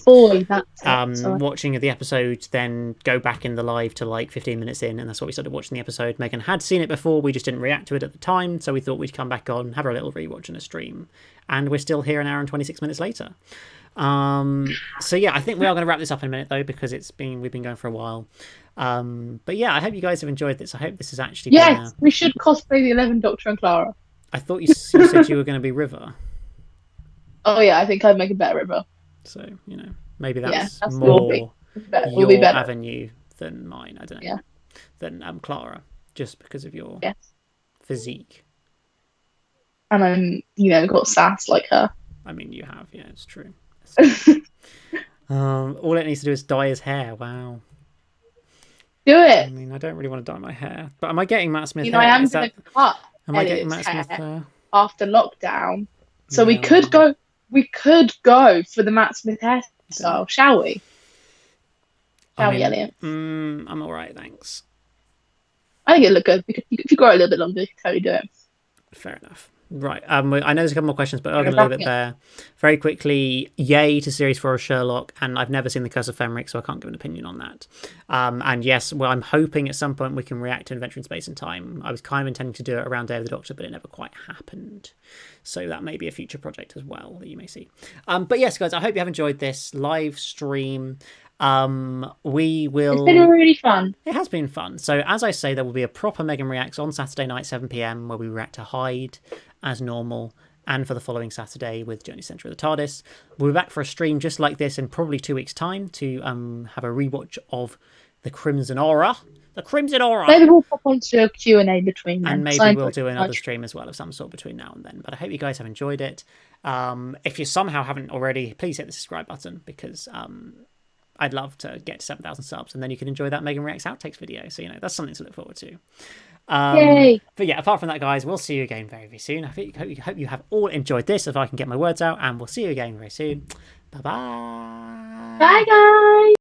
watching of the episode, then go back in the live to like 15 minutes in, and that's what we started watching the episode. Megan had seen it before, we just didn't react to it at the time, so we thought we'd come back on, have a little rewatch and a stream, and we're still here an hour and 26 minutes later. So yeah, I think we are going to wrap this up in a minute though, because we've been going for a while. But yeah, I hope you guys have enjoyed this. I hope this has actually been we should cosplay the 11th Doctor and Clara. I thought you said you were going to be River. Oh yeah, I think I'd make a better River. So, maybe that's more your better avenue than mine. I don't know. Yeah. Than Clara, just because of your physique. And I'm, got sass like her. I mean, you have. Yeah, it's true. All it needs to do is dye his hair. Wow. Do it. I mean, I don't really want to dye my hair, but am I getting Matt Smith? I am going to cut. Am I getting Matt Smith after lockdown? So we could go. We could go for the Matt Smith hairstyle, shall we? Shall we, Elliot? I'm all right, thanks. I think it'd look good. If you grow it a little bit longer, you could totally do it. Fair enough. Right. I know there's a couple more questions, but I'm going to leave it there. Very quickly, yay to Series 4 of Sherlock, and I've never seen The Curse of Fenric, so I can't give an opinion on that. And yes, well, I'm hoping at some point we can react to Adventure in Space and Time. I was kind of intending to do it around Day of the Doctor, but it never quite happened. So that may be a future project as well that you may see. But yes, guys, I hope you have enjoyed this live stream. We will. It's been really fun. It has been fun. So as I say, there will be a proper Megan Reacts on Saturday night, 7 p.m, where we react to Hyde as normal, and for the following Saturday with Journey Centre of the TARDIS. We'll be back for a stream just like this in probably 2 weeks' time to have a rewatch of the Crimson Aura. The Crimson Aura. Maybe we'll pop onto a Q&A between then. And maybe we'll do another stream as well of some sort between now and then. But I hope you guys have enjoyed it. If you somehow haven't already, please hit the subscribe button, because I'd love to get to 7,000 subs, and then you can enjoy that Megan Reacts Outtakes video. So, that's something to look forward to. Yay! But yeah, apart from that, guys, we'll see you again very, very soon. I hope you have all enjoyed this, if I can get my words out, and we'll see you again very soon. Bye-bye. Bye, guys!